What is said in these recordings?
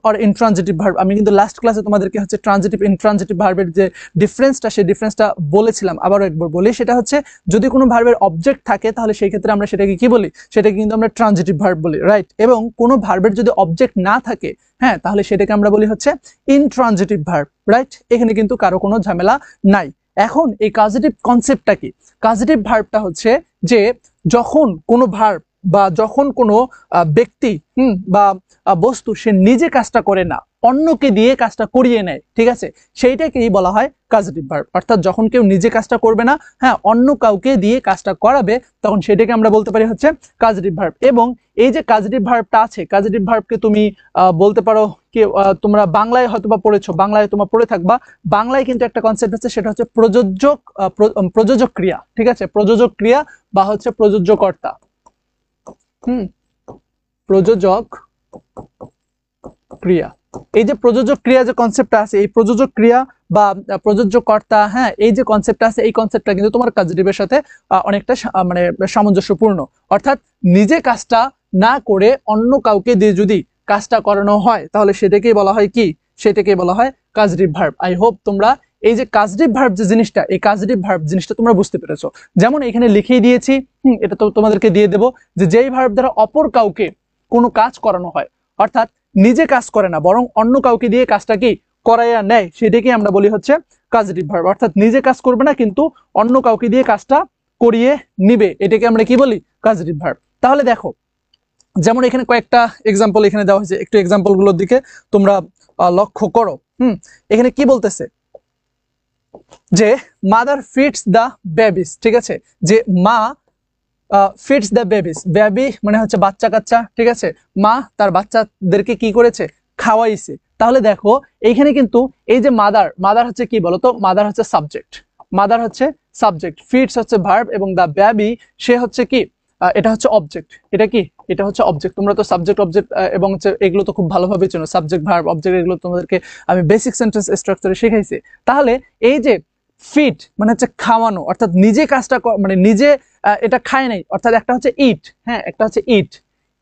Or intransitive verb. আমি কিন্তু last ক্লাসে তোমাদেরকে হচ্ছে ট্রানজিটিভ ইনট্রানজিটিভ ভার্বের যে ডিফারেন্সটা, সেই ডিফারেন্সটা বলেছিলাম, আবারও একবার বলি। সেটা হচ্ছে যদি কোনো ভার্বের অবজেক্ট থাকে তাহলে সেই ক্ষেত্রে আমরা সেটাকে কি বলি, সেটাকে কিন্তু আমরা ট্রানজিটিভ ভার্ব বলি, রাইট। এবং কোনো ভার্বের যদি অবজেক্ট না থাকে, হ্যাঁ, তাহলে সেটাকে আমরা বলি হচ্ছে ইনট্রানজিটিভ ভার্ব, রাইট। এখানে কিন্তু কারো কোনো ঝামেলা নাই। এখন এই কাজেটিভ কনসেপ্টটা কি? কাজেটিভ ভার্বটা হচ্ছে যে যখন কোনো ভার্ব বা যখন কোনো ব্যক্তি বা বস্তু সে নিজে কাজটা করে না, অন্যকে দিয়ে কাজটা করিয়ে নেয়, ঠিক আছে, সেইটাকেই বলা হয় কাজেটিভ ভার্ব। অর্থাৎ যখন কেউ নিজে কাজটা করবে না, হ্যাঁ, অন্য কাউকে দিয়ে কাজটা করাবে, তখন সেটাকে আমরা বলতে পারি হচ্ছে কাজেটিভ ভার্ব। এবং এই যে কাজেটিভ ভার্বটা আছে, কাজেটিভ ভার্বকে তুমি বলতে পারো কি, তোমরা বাংলায় হয়তো বা পড়েছো, বাংলায় তোমরা পড়ে থাকবা, বাংলায় কিন্তু একটা কনসেপ্ট আছে, সেটা হচ্ছে প্রযোজক ক্রিয়া, ঠিক আছে, প্রযোজক ক্রিয়া বা হচ্ছে প্রযোজ্যকর্তা। প্রযোজক ক্রিয়া। এই যে প্রযোজক ক্রিয়া যে কনসেপ্টটা আছে, এই প্রযোজক ক্রিয়া বা প্রযোজ্যকর্তা, হ্যাঁ, এই যে কনসেপ্টটা আছে, এই কনসেপ্টটা কিন্তু তোমার কাজেটিভের সাথে অনেকটা মানে সামঞ্জস্যপূর্ণ। অর্থাৎ নিজে কাজটা না করে অন্য কাউকে দিয়ে যদি কাজটা করানো হয়, তাহলে সেটাকেই বলা হয় কি, সেটাকেই বলা হয় কাজেটিভ ভার্ব। আই হোপ তোমরা এই যে কাজেটিভ ভার্ব যে জিনিসটা, এই কাজেটিভ ভার্ব জিনিসটা তোমরা বুঝতে পেরেছো। যেমন এখানে লিখেই দিয়েছি, এটা তো তোমাদেরকে দিয়ে দেবো, যে যেই ভার্ব দ্বারা অপর কাউকে কোনো কাজ করানো হয়, অর্থাৎ নিজে কাজ করে না বরং অন্য কাউকে দিয়ে কাজটা কি করাইয়া নেয়, সেটাকে আমরা বলি হচ্ছে কাজেটিভ ভার্ব। অর্থাৎ নিজে কাজ করবে না কিন্তু অন্য কাউকে দিয়ে কাজটা করিয়ে নিবে, এটাকে আমরা কি বলি, কাজেটিভ ভার্ব। তাহলে দেখো, যেমন এখানে কয়েকটা এক্সাম্পল এখানে দেওয়া হয়েছে, একটু এক্সাম্পল গুলোর দিকে তোমরা লক্ষ্য করো। এখানে কি বলতেছে, যে মাদার ফিডস দ্য বেবিস, ঠিক আছে, যে মা ফিডস দ্য বেবিস, বেবি মানে হচ্ছে বাচ্চা কাচ্চা, ঠিক আছে, মা তার বাচ্চাদেরকে কি করেছে, খাওয়াইছে। তাহলে দেখো এইখানে কিন্তু এই যে মাদার, মাদার হচ্ছে কি বলতো, মাদার হচ্ছে সাবজেক্ট, মাদার হচ্ছে সাবজেক্ট, ফিডস হচ্ছে ভার্ব, এবং দ্য বেবি সে হচ্ছে কি, এটা হচ্ছে অবজেক্ট। এটা কি, এটা হচ্ছে অবজেক্ট। তোমরা তো সাবজেক্ট অবজেক্ট এবং এগুলো তো খুব ভালোভাবে চেনো, সাবজেক্ট ভার্ব অবজেক্ট, এগুলো তোমাদেরকে আমি বেসিক সেন্টেন্স স্ট্রাকচারে শিখাইছি। তাহলে এই যে ফিড মানে হচ্ছে খাওয়ানো, অর্থাৎ নিজে কাজটা মানে নিজে এটা খায় নাই, অর্থাৎ একটা হচ্ছে ইট, হ্যাঁ, একটা হচ্ছে ইট।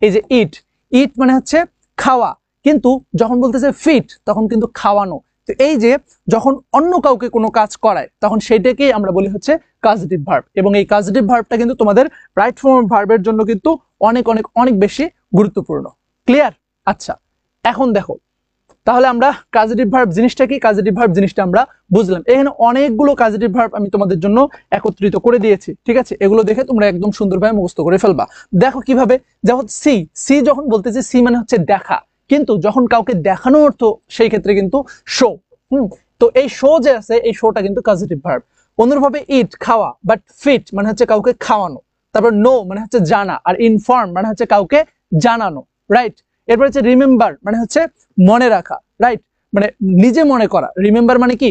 এই যে ইট, ইট মানে হচ্ছে খাওয়া, কিন্তু যখন বলতেছে ফিড তখন কিন্তু খাওয়ানো। তো এই যে যখন অন্য কাউকে কোনো কাজ করায়, তখন সেইটাকেই আমরা বলি হচ্ছে কাজেটিভ ভার্ব। এবং এই কাজেটিভ ভার্বটা কিন্তু তোমাদের রাইট ফর্ম ভার্বের জন্য কিন্তু অনেক অনেক অনেক বেশি গুরুত্বপূর্ণ। ক্লিয়ার? আচ্ছা, এখন দেখো, তাহলে আমরা কাজেটিভ ভার্ব জিনিসটা কি, কাজেটিভ ভার্ব জিনিসটা আমরা বুঝলাম। এখানে অনেকগুলো কাজেটিভ ভার্ব আমি তোমাদের জন্য একত্রিত করে দিয়েছি, ঠিক আছে, এগুলো দেখে তোমরা একদম সুন্দরভাবে মুখস্থ করে ফেলবা। দেখো কিভাবে, যেমন সি, সি যখন বলতেছে, সি মানে হচ্ছে দেখা, কিন্তু যখন কাউকে দেখানো অর্থ, সেই ক্ষেত্রে কিন্তু শো। তো এই শো যে আছে, এই শোটা কিন্তু কাজেটিভ ভার্ব। অনুরূপভাবে ইট খাওয়া, বাট ফিট মানে হচ্ছে কাউকে খাওয়ানো, তারপর নো মানে হচ্ছে জানা, আর ইনফর্ম মানে হচ্ছে কাউকে জানানো, রাইট। এরপর হচ্ছে রিমেম্বার মানে হচ্ছে মনে রাখা, রাইট, মানে নিজে মনে করা। রিমেম্বার মানে কি,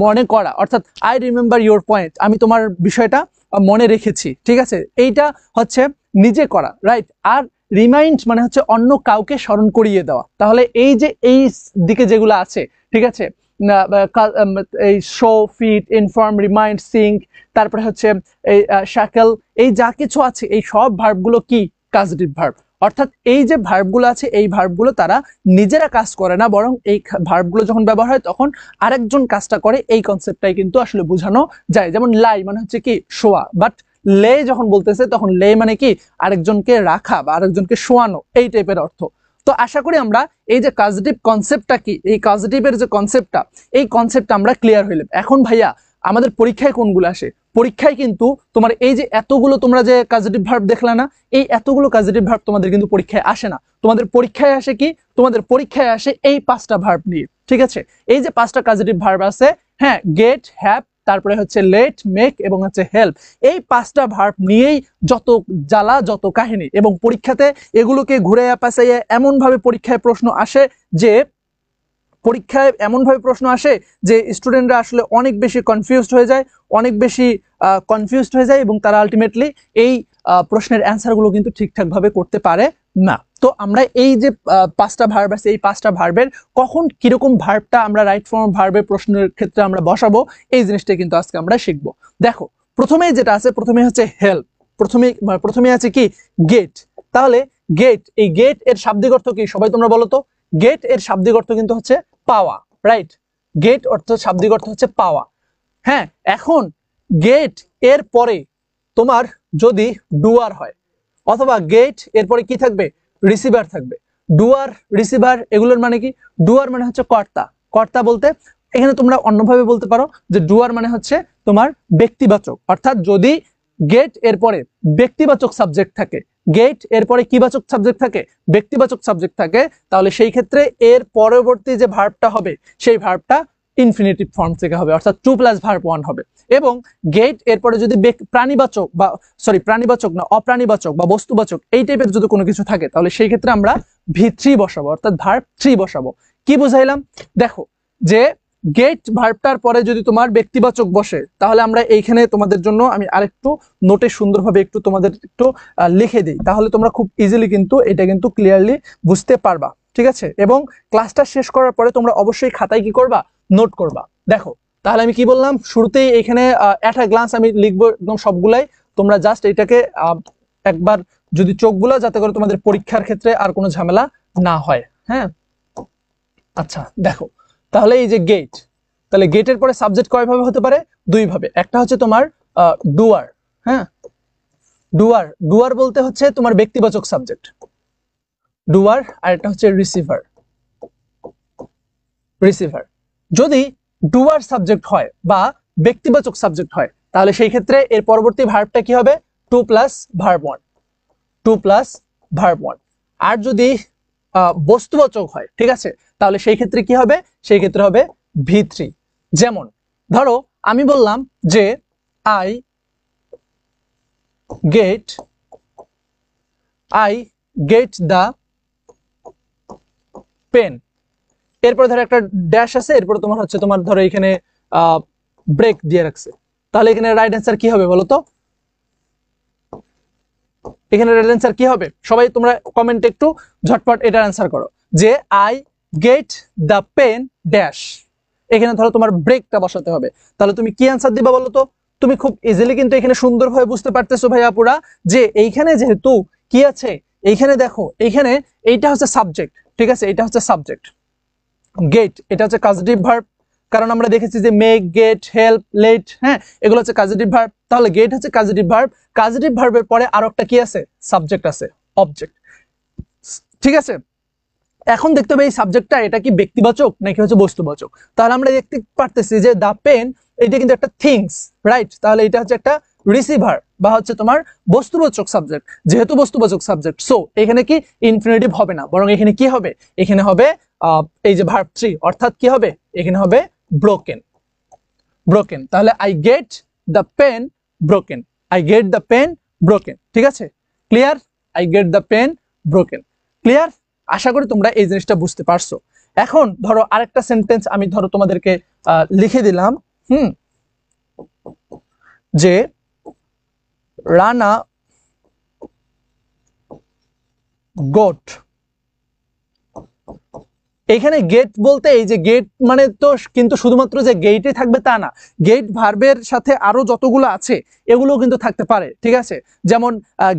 মনে করা, অর্থাৎ আই রিমেম্বার ইউর পয়েন্ট, আমি তোমার বিষয়টা মনে রেখেছি, ঠিক আছে, এইটা হচ্ছে নিজে করা, রাইট। আর রিমাইন্ড মানে হচ্ছে অন্য কাউকে স্মরণ করিয়ে দেওয়া। তাহলে এই যে এই দিকে যেগুলো আছে, ঠিক আছে, এই show, fit, inform, remind, sync, তারপরে হচ্ছে এই শ্যাকেল, এই যা কিছু আছে, এই সব ভার্বগুলো কি, কাজেটিভ ভার্ব। অর্থাৎ এই যে ভার্বগুলো আছে, এই ভার্বগুলো তারা নিজেরা কাজ করে না, বরং এই ভার্বগুলো যখন ব্যবহার হয় তখন আরেকজন কাজটা করে, এই কনসেপ্টটাই কিন্তু আসলে বোঝানো যায়। যেমন লাই মানে হচ্ছে কি, শোয়া, বাট লে যখন বলতেছে তখন লে মানে কি, আরেকজনকে রাখা বা আরেকজনকে শোয়ানো, এই টাইপের অর্থ। তো আশা করি আমরা এই যে কাজেটিভ কনসেপ্টটা কি, এই কাজেটিভের যে কনসেপ্টটা, এই কনসেপ্টটা আমরা ক্লিয়ার হইলাম। এখন ভাইয়া আমাদের পরীক্ষায় কোনগুলো আসে, পরীক্ষায় কিন্তু তোমার এই যে এতগুলো তোমরা যে কাজেটিভ ভার্ব দেখলা না, এই এতগুলো কাজেটিভ ভার্ব তোমাদের কিন্তু পরীক্ষায় আসে না। তোমাদের পরীক্ষায় আসে কি, তোমাদের পরীক্ষায় আসে এই 5টা ভার্ব নিয়ে, ঠিক আছে। এই যে 5টা কাজেটিভ ভার্ব আছে, হ্যাঁ, গেট, হ্যাভ, তারপরে হচ্ছে লেট, মেক এবং হচ্ছে হেল্প, এই 5টা ভার্ব নিয়েই যত জ্বালা, যত কাহিনী। এবং পরীক্ষাতে এগুলোকে ঘুরে পাশাইয়ে এমন ভাবে পরীক্ষায় প্রশ্ন আসে যে স্টুডেন্টরা আসলে অনেক বেশি কনফিউজড হয়ে যায়, এবং তারা আলটিমেটলি এই প্রশ্নের অ্যান্সারগুলো কিন্তু ঠিকঠাক ভাবে করতে পারে না। তো আমরা এই যে 5টা ভার্ব আছে, এই 5টা ভার্বের কখন কিরকম ভার্বটা আমরা রাইট ফর্ম ভার্বের প্রশ্নের ক্ষেত্রে আমরা বসাবো, এই জিনিসটা কিন্তু আজকে আমরা শিখবো। দেখো, প্রথমেই যেটা আছে, প্রথমে হচ্ছে হেল্প, প্রথমে আছে কি, গেট। তাহলে গেট, এই গেট এর শাব্দিক অর্থ কি, সবাই তোমরা বলো তো, গেট এর শাব্দিক অর্থ কিন্তু হচ্ছে পাওয়া, রাইট? গেট অর্থ শাব্দিক অর্থ হচ্ছে পাওয়া। হ্যাঁ, এখন গেট এর পরে তোমার যদি ডুয়ার হয়, অথবা গেট এরপরে কি থাকবে, রিসিভার থাকবে। ডুয়ার, রিসিভার এগুলোর মানে কি? ডুয়ার মানে হচ্ছে কর্তা। কর্তা বলতে এখানে তোমরা অন্যভাবে বলতে পারো যে ডুয়ার মানে হচ্ছে তোমার ব্যক্তিবাচক, অর্থাৎ যদি গেট এরপরে ব্যক্তিবাচক সাবজেক্ট থাকে, গেট এরপরে কি বাচক সাবজেক্ট থাকে, ব্যক্তিবাচক সাবজেক্ট থাকে, তাহলে সেই ক্ষেত্রে এর পরবর্তী যে ভার্বটা হবে সেই ভার্বটা ইনফিনিটিভ ফর্ম থেকে হবে, অর্থাৎ 2 + ভার্ব 1 হবে। এবং গেট এরপরে যদি প্রাণীবাচক বা প্রাণীবাচক না, অপ্রাণীবাচক বা বস্তুবাচক এই টাইপের যদি কোনো কিছু থাকে, তাহলে সেই ক্ষেত্রে আমরা V3 বসাবো, অর্থাৎ ভার্ব 3 বসাবো। কি বুঝাইলাম? দেখো যে গেট ভার্বটার পরে যদি তোমার ব্যক্তিবাচক বসে, তাহলে আমরা এইখানে তোমাদের জন্য আমি আরেকটু নোটে সুন্দরভাবে একটু তোমাদের একটু লিখে দিই, তাহলে তোমরা খুব ইজিলি কিন্তু এটা কিন্তু ক্লিয়ারলি বুঝতে পারবা, ঠিক আছে? এবং ক্লাসটা শেষ করার পরে তোমরা অবশ্যই খাতায় কি করবা, নোট করবা। দেখো তাহলে আমি কি বললাম, শুরুতেই এখানে অ্যাট আ গ্লান্স আমি লিখবো একদম সবগুলাই, তোমরা জাস্ট এটাকে একবার যদি চোখ বুলা, যাতে করে তোমাদের পরীক্ষার ক্ষেত্রে আর কোনো ঝামেলা না হয়। হ্যাঁ, আচ্ছা দেখো তাহলে এই যে গেট, তাহলে গেটের পরে সাবজেক্ট কয়ভাবে হতে পারে? 2 ভাবে। একটা হচ্ছে তোমার ডুয়ার, হ্যাঁ ডুয়ার, ডুয়ার বলতে হচ্ছে তোমার ব্যক্তিবাচক সাবজেক্ট ডুয়ার, আর একটা হচ্ছে রিসিভার, রিসিভার। যদি ডুয়ার সাবজেক্ট হয় বা ব্যক্তিবাচক সাবজেক্ট হয়, তাহলে সেই ক্ষেত্রে এর পরবর্তী ভার্বটা কি হবে? 2 + ভার্ব 1, 2 + ভার্ব 1। আর যদি বস্তুবাচক হয়, ঠিক আছে, তাহলে সেই ক্ষেত্রে কি হবে? সেই ক্ষেত্রে হবে V3। যেমন ধরো আমি বললাম যে আই গেট দ্য পেন, এরপরে ধরো একটা ড্যাশ আছে, এরপরে তোমার হচ্ছে তোমার ধরো এখানে ব্রেক দিয়ে রাখছে, তাহলে এখানে রাইট অ্যান্সার কি হবে বলো তো? এখানে রাইট অ্যান্সার কি হবে? সবাই তোমরা কমেন্টে একটু ঝটপট এটার অ্যান্সার করো যে I get the pen dash, এখানে ধরো তোমার ব্রেকটা বসাতে হবে, তাহলে তুমি কি অ্যান্সার দিবা বলো তো? তুমি খুব ইজিলি কিন্তু এখানে সুন্দরভাবে বুঝতে পারতেছো ভাই আপুরা, যে এইখানে যেহেতু কি আছে, এইখানে দেখো এইখানে এইটা হচ্ছে সাবজেক্ট, ঠিক আছে, এটা হচ্ছে সাবজেক্ট। গেট এটা হচ্ছে কাজেটিভ ভার্ব, কারণ আমরা দেখেছি যে মেক, গেট, হেল্প, লেট, হ্যাঁ এগুলো হচ্ছে কাজেটিভ ভার্ব। তাহলে গেট হচ্ছে কাজেটিভ ভার্ব, কাজেটিভ ভার্বের পরে আরো একটা কি আছে? সাবজেক্ট আছে, অবজেক্ট, ঠিক আছে। এখন দেখতে হবে এই সাবজেক্টটা এটা কি ব্যক্তিবাচক নাকি হচ্ছে বস্তুবাচক। তাহলে আমরা দেখতে পারতেছি যে দা পেন এটা কিন্তু একটা থিংস, রাইট? তাহলে এটা হচ্ছে একটা রিসিভার বা হচ্ছে তোমার বস্তুবাচক সাবজেক্ট। যেহেতু বস্তুবাচক সাবজেক্ট, সো এখানে কি ইনফিনিটিভ হবে না, বরং এখানে কি হবে? এখানে হবে এই যে ভার্ব 3, অর্থাৎ কি হবে? এখানে হবে ব্রোকেন, ব্রোকেন। তাহলে I get the pen broken, I get the pen broken, ঠিক আছে? Clear? I get the pen broken, clear? আশা করি তোমরা এই জিনিসটা বুঝতে পারছো। এখন ধরো আরেকটা সেন্টেন্স আমি ধরো তোমাদেরকে লিখে দিলাম, যে রানা গোট। এখানে গেট বলতে এই যে গেট মানে তো কিন্তু শুধুমাত্র যে গেটে থাকবে তা না, গেট ভার্বের সাথে আরো যতগুলো আছে এগুলো কিন্তু থাকতে পারে, ঠিক আছে? যেমন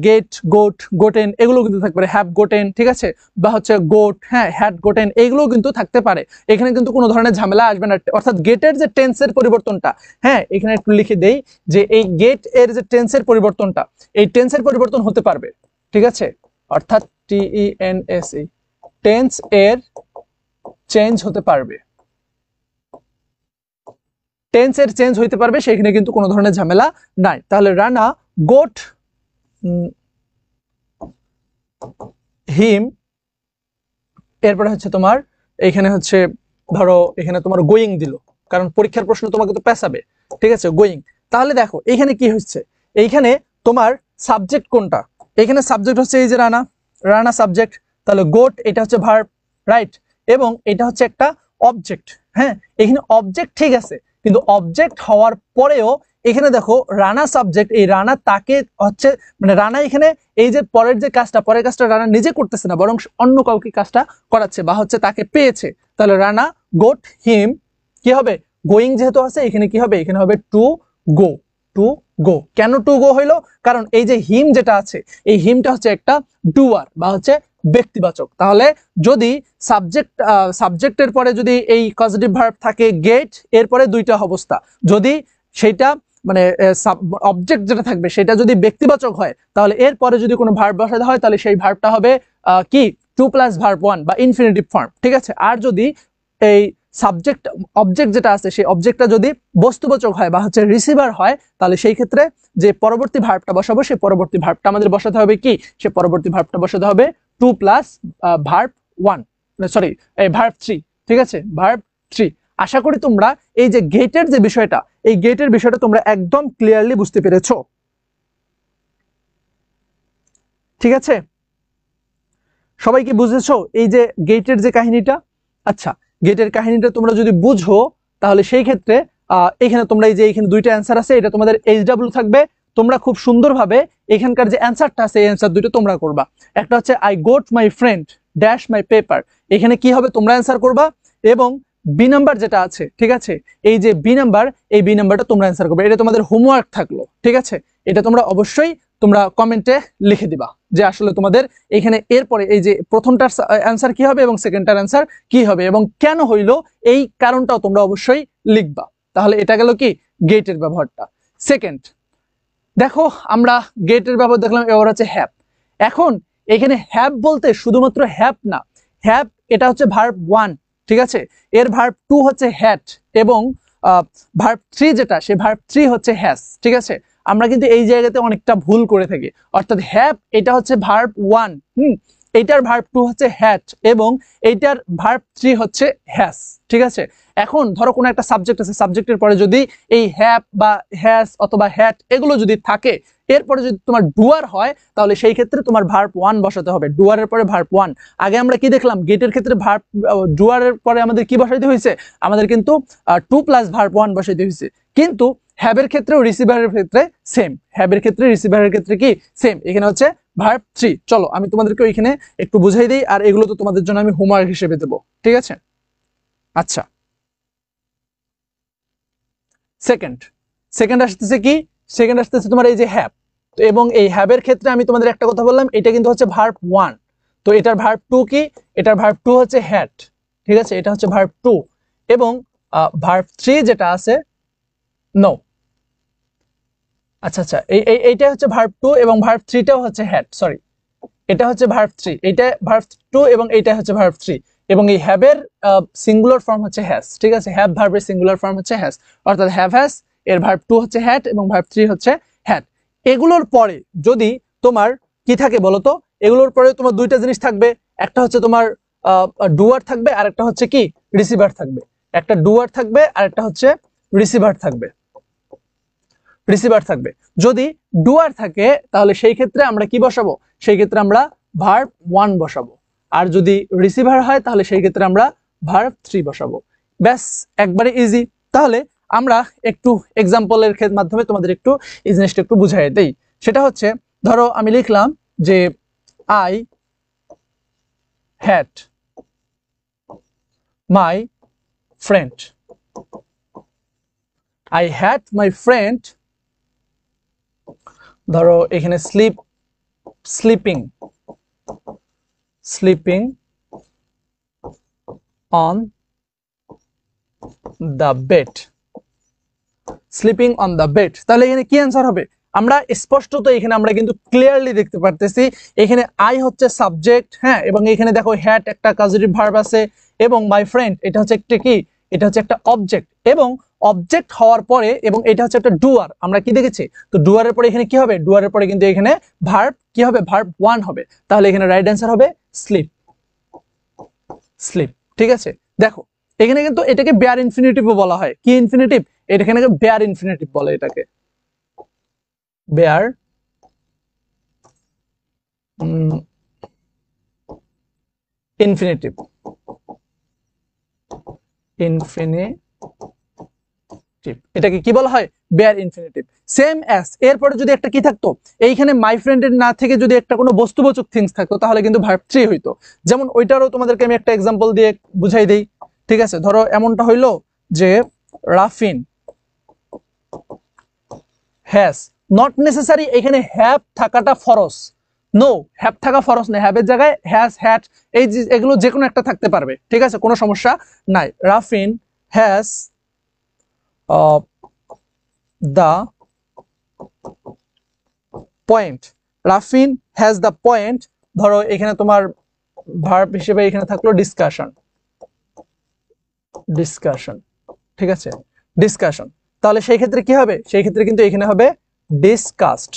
গেট, গোট, গোটেন এগুলো কিন্তু থাকতে পারে, হ্যাভ গোটেন, ঠিক আছে, বা হচ্ছে গোট, হ্যাঁ হ্যাড গোটেন এগুলো কিন্তু থাকতে পারে। এখানে কিন্তু কোনো ধরনের ঝামেলা আসবে না, অর্থাৎ গেটের যে টেন্সের পরিবর্তনটা, হ্যাঁ এখানে একটু লিখে দেই যে এই গেট এর যে টেন্সের পরিবর্তনটা, এই টেন্সের পরিবর্তন হতে পারবে, ঠিক আছে, অর্থাৎ TENSE টেন্স এর চেঞ্জ হতে পারবে, টেন্সের চেঞ্জ হইতে পারবে, সেখানে কিন্তু কোনো ধরনের ঝামেলা নাই। তাহলে রানা গোট হিম, এরপরে হচ্ছে তোমার এখানে হচ্ছে ধরো এখানে তোমার গোয়িং দিল, কারণ পরীক্ষার প্রশ্ন তোমাকে তো পেছাবে, ঠিক আছে, গোয়িং। তাহলে দেখো এইখানে কি হচ্ছে, এইখানে তোমার সাবজেক্ট কোনটা? এখানে সাবজেক্ট হচ্ছে এই যে রানা, রানা সাবজেক্ট, তাহলে গোট এটা হচ্ছে ভার্ব, রাইট, এবং এটা হচ্ছে একটা অবজেক্ট। হ্যাঁ এখানে অবজেক্ট ঠিক আছে, কিন্তু অবজেক্ট হওয়ার পরেও এখানে দেখো রানা সাবজেক্ট, এই রানা তাকে হচ্ছে মানে রানা এখানে এই যে পরের যে কাজটা, পরের কাজটা রানা নিজে করতেছে না, বরং অন্য কাউকে কাজটা করাচ্ছে বা হচ্ছে তাকে পেয়েছে। তাহলে রানা গোট হিম কি হবে? গোয়িং যেহেতু আছে এখানে কি হবে? এখানে হবে টু গো, টু গো। কেন টু গো হইলো? কারণ এই যে হিম যেটা আছে, এই হিমটা হচ্ছে একটা ডুয়ার বা হচ্ছে ব্যক্তিবাচক। তাহলে যদি সাবজেক্টের পরে যদি এই কজেটিভ ভার্ব থাকে গেট, এরপরে দুইটা অবস্থা, যদি সেটা মানে অবজেক্ট যেটা থাকবে সেটা যদি ব্যক্তিবাচক হয় তাহলে এরপরে যদি কোনো ভার্ব বসাতে হয় তাহলে সেই ভার্বটা হবে কি 2 প্লাস ভার্ব 1 বা ইনফিনিটিভ ফর্ম, ঠিক আছে। আর যদি এই সাবজেক্ট অবজেক্ট যেটা আছে সেই অবজেক্টটা যদি বস্তুবাচক হয় বা হচ্ছে রিসিভার হয় তাহলে সেই ক্ষেত্রে যে পরবর্তী ভার্বটা বসাবো সেই পরবর্তী ভার্বটা আমাদের বসাতে হবে কি, সে পরবর্তী ভার্বটা বসাতে হবে 2 প্লাস ভার্ব 1, সরি এই ভার্ব 3, ঠিক আছে, ভার্ব 3। আশা করি তোমরা এই যে গেটের যে বিষয়টা, এই গেটের বিষয়টা তোমরা একদম ক্লিয়ারলি বুঝতে পেরেছো, ঠিক আছে। সবাই কি বুঝেছো এই যে গেটের যে কাহিনীটা? আচ্ছা, গেটের কাহিনীটা তোমরা যদি বুঝো তাহলে সেই ক্ষেত্রে এখানে তোমরা এই যে এখানে দুইটা অ্যান্সার আছে, এটা তোমাদের HW থাকবে। তোমরা খুব সুন্দরভাবে এখানকার যে অ্যান্সারটা আছে এই অ্যান্সার দুটো তোমরা করবা। একটা হচ্ছে I goat my friend dash my paper, এখানে কি হবে তোমরা অ্যান্সার করবা, এবং বি নাম্বার যেটা আছে, ঠিক আছে, এই যে বি নাম্বার, এই বি নাম্বারটা তোমরা অ্যান্সার করবে। এটা তোমাদের হোমওয়ার্ক থাকলো, ঠিক আছে। এটা তোমরা অবশ্যই তোমরা কমেন্টে লিখে দিবা যে আসলে তোমাদের এখানে এরপরে এই যে প্রথমটার অ্যান্সার কি হবে এবং সেকেন্ডটার অ্যান্সার কি হবে এবং কেন হইলো এই কারণটাও তোমরা অবশ্যই লিখবা। তাহলে এটা গেল কি গেটের ব্যবহারটা। সেকেন্ড, দেখো আমরা গেটের ব্যবহার দেখলাম, এবার হচ্ছে হ্যাভ। এখন এখানে হ্যাভ বলতে শুধুমাত্র হ্যাভ না, হ্যাভ এটা হচ্ছে ভার্ব 1, ঠিক আছে, এর ভার্ব 2 হচ্ছে হ্যাড এবং ভার্ব 3 যেটা সে ভার্ব 3 হচ্ছে হ্যাজ, ঠিক আছে। আমরা কিন্তু এই জায়গাতে অনেকটা ভুল করে থাকি, অর্থাৎ হ্যাভ এটা হচ্ছে ভার্ব 1, এইটার ভার্ব 2 হচ্ছে হ্যাড এবং এইটার ভার্ব 3 হচ্ছে হ্যাজ, ঠিক আছে। এখন ধরো কোনো একটা সাবজেক্ট আছে, সাবজেক্টের পরে যদি এই হ্যাভ বা হ্যাজ অথবা হ্যাড এগুলো যদি থাকে, এরপরে যদি তোমার ডুয়ার হয় তাহলে সেই ক্ষেত্রে তোমার ভার্ব 1 বসাতে হবে, ডুয়ারের পরে ভার্ব 1। আগে আমরা কি দেখলাম, গেটের ক্ষেত্রে ভার্ব ডুয়ারের পরে আমাদের কি বসাইতে হয়েছে, আমাদের কিন্তু 2 প্লাস ভার্ব 1 বসাইতে হয়েছে। কিন্তু হ্যাবের ক্ষেত্রেও রিসিভারের ক্ষেত্রে সেম, হ্যাবের ক্ষেত্রে রিসিভারের ক্ষেত্রে কি সেম, এখানে হচ্ছে ভার্ব 3। চলো আমি তোমাদেরকে এখানে একটু বুঝাই দিই, আর এগুলো তো তোমাদের জন্য আমি হোমওয়ার্ক হিসেবে দেবো, ঠিক আছে। আচ্ছা, সেকেন্ড আসতেছে কি, সেকেন্ড আসতেছে তোমার এই যে হ্যাভ, এবং এই হ্যাবের ক্ষেত্রে আমি তোমাদের একটা কথা বললাম, এটা কিন্তু হচ্ছে ভার্ব 1, তো এটার ভার্ব 2 কি, এটার ভার্ব 2 হচ্ছে হ্যাড, ঠিক আছে, এটা হচ্ছে ভার্ব 2 এবং ভার্ব 3 যেটা আছে নো। আচ্ছা আচ্ছা, এইটা হচ্ছে ভার্ব 2 এবং ভার্ব 3টাও হচ্ছে হ্যাড, সরি এটা হচ্ছে ভার্ব 3, এইটা ভার্ব 2 এবং এইটা হচ্ছে ভার্ব 3, এবং এই হ্যাভের সিঙ্গুলার ফর্ম হচ্ছে হ্যাজ, ঠিক আছে, হ্যাভ ভার্বের সিঙ্গুলার ফর্ম হচ্ছে হ্যাজ, অর্থাৎ হ্যাভ হ্যাজ, এর ভার্ব 2 হচ্ছে হ্যাড এবং ভার্ব 3 হচ্ছে হ্যাড। এগুলোর পরে যদি তোমার কি থাকে বলো তো, এগুলোর পরে তোমার দুইটা জিনিস থাকবে, একটা হচ্ছে তোমার ডুয়ার থাকবে আর একটা হচ্ছে কি রিসিভার থাকবে, একটা ডুয়ার থাকবে আর একটা হচ্ছে রিসিভার থাকবে, রিসিভার থাকবে। যদি ডুয়ার থাকে তাহলে সেই ক্ষেত্রে আমরা কি বসাবো, সেই ক্ষেত্রে আমরা ভার্ব 1 বসাবো, আর যদি রিসিভার হয় তাহলে সেই ক্ষেত্রে আমরা ভার্ব 3 বসাবো। ব্যাস, একবারে ইজি। তাহলে আমরা একটু এক্সাম্পলের মাধ্যমে তোমাদের একটু এই জিনিসটা একটু বুঝাই দেই। সেটা হচ্ছে ধরো আমি লিখলাম যে I had my friend, I had my friend, ধরো এখানে sleeping on the bed, sleeping on the bed. তাহলে এখানে কি অ্যান্সার হবে, আমরা স্পষ্টত এখানে আমরা কিন্তু ক্লিয়ারলি দেখতে পারতেছি এখানে আই হচ্ছে সাবজেক্ট, হ্যাঁ, এবং এখানে দেখো হ্যাড একটা পজিটিভ ভার্ব আছে এবং মাই ফ্রেন্ড এটা হচ্ছে একটা কি, এটা হচ্ছে একটা অবজেক্ট, এবং অবজেক্ট হওয়ার পরে এবং এটা হচ্ছে একটা ডুয়ার, আমরা কি দেখেছি, তো ডুয়ারের পরে এখানে কি হবে, ডুয়ারের পরে কিন্তু এখানে ভার্ব কি হবে, ভার্ব 1 হবে। তাহলে এখানে রাইট অ্যান্সার হবে স্লিপ, ঠিক আছে। দেখো এখানে কিন্তু এটাকে বেয়ার ইনফিনিটিভও বলা হয়, কি ইনফিনিটিভ, এখানে বেয়ার ইনফিনিটিভ বলে, এটাকে বেয়ার ইনফিনিটিভ, এটাকে কি বলা হয়, বেয়ার ইনফিনিটিভ। সেম অ্যাজ এরপরে যদি একটা কি থাকতো, এইখানে মাই ফ্রেন্ডের না থেকে যদি একটা কোনো বস্তুবাচক থিংস থাকতো তাহলে কিন্তু ভার্ব 3 হইতো। যেমন ওইটারও তোমাদেরকে আমি একটা এক্সাম্পল দিয়ে বুঝাই দেই, ঠিক আছে। ধরো এমনটা হইলো যে রাফিন হ্যাজ, নট নেসেসারি এখানে হ্যাভ থাকাটা ফরজ, নো, হ্যাভ থাকা ফরজ নেই, হ্যাভের জায়গায় হ্যাজ, হ্যাড, এই এগুলো যে কোনো একটা থাকতে পারবে, ঠিক আছে, কোনো সমস্যা নাই। Rafin has the point, Rafin has the point, ধরো এখানে তোমার ভার্ব হিসেবে এখানে থাকলো ডিসকাশন, ডিসকাশন, ঠিক আছে, ডিসকাশন। তাহলে সেই ক্ষেত্রে কি হবে, সেই ক্ষেত্রে কিন্তু এখানে হবে ডিসকাস্ট,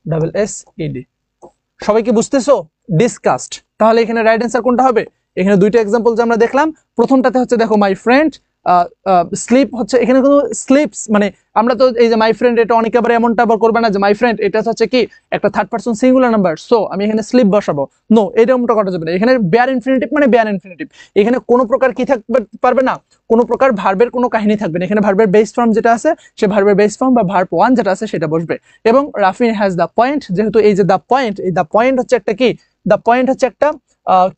ডাবল এস ইডি। সবাই কি বুঝতেছো? ডিসকাস্ট। তাহলে এখানে রাইট অ্যান্সার কোনটা হবে? এখানে দুইটা এক্সাম্পল যে আমরা দেখলাম, প্রথমটাতে হচ্ছে দেখো মাই ফ্রেন্ড স্লিপ হচ্ছে, এখানে কোনো স্লিপস মানে আমরা তো এই যে মাই ফ্রেন্ড, এটা অনেকে আবার এমনটা আবার করবে না যে মাই ফ্রেন্ড এটা হচ্ছে কি একটা third person singular number, so আমি এখানে স্লিপ বসাবো, নো, এরকমটা করা যাবে না। এখানে বেয়ার ইনফিনিটিভ মানে বেয়ার ইনফিনিটিভ, এখানে কোনো প্রকার কি থাকতে পারবে না, কোনো প্রকার ভার্বের কোনো কাহিনী থাকবে না। এখানে ভার্বের বেস ফর্ম যেটা আছে, সে ভার্বের বেস ফর্ম বা ভার্ব ওয়ান যেটা আছে সেটা বসবে। এবং রাফিন হ্যাজ দ্য পয়েন্ট, যেহেতু এই যে দ্য পয়েন্ট, এই দ্য পয়েন্ট হচ্ছে একটা কি, দ্য পয়েন্ট হচ্ছে একটা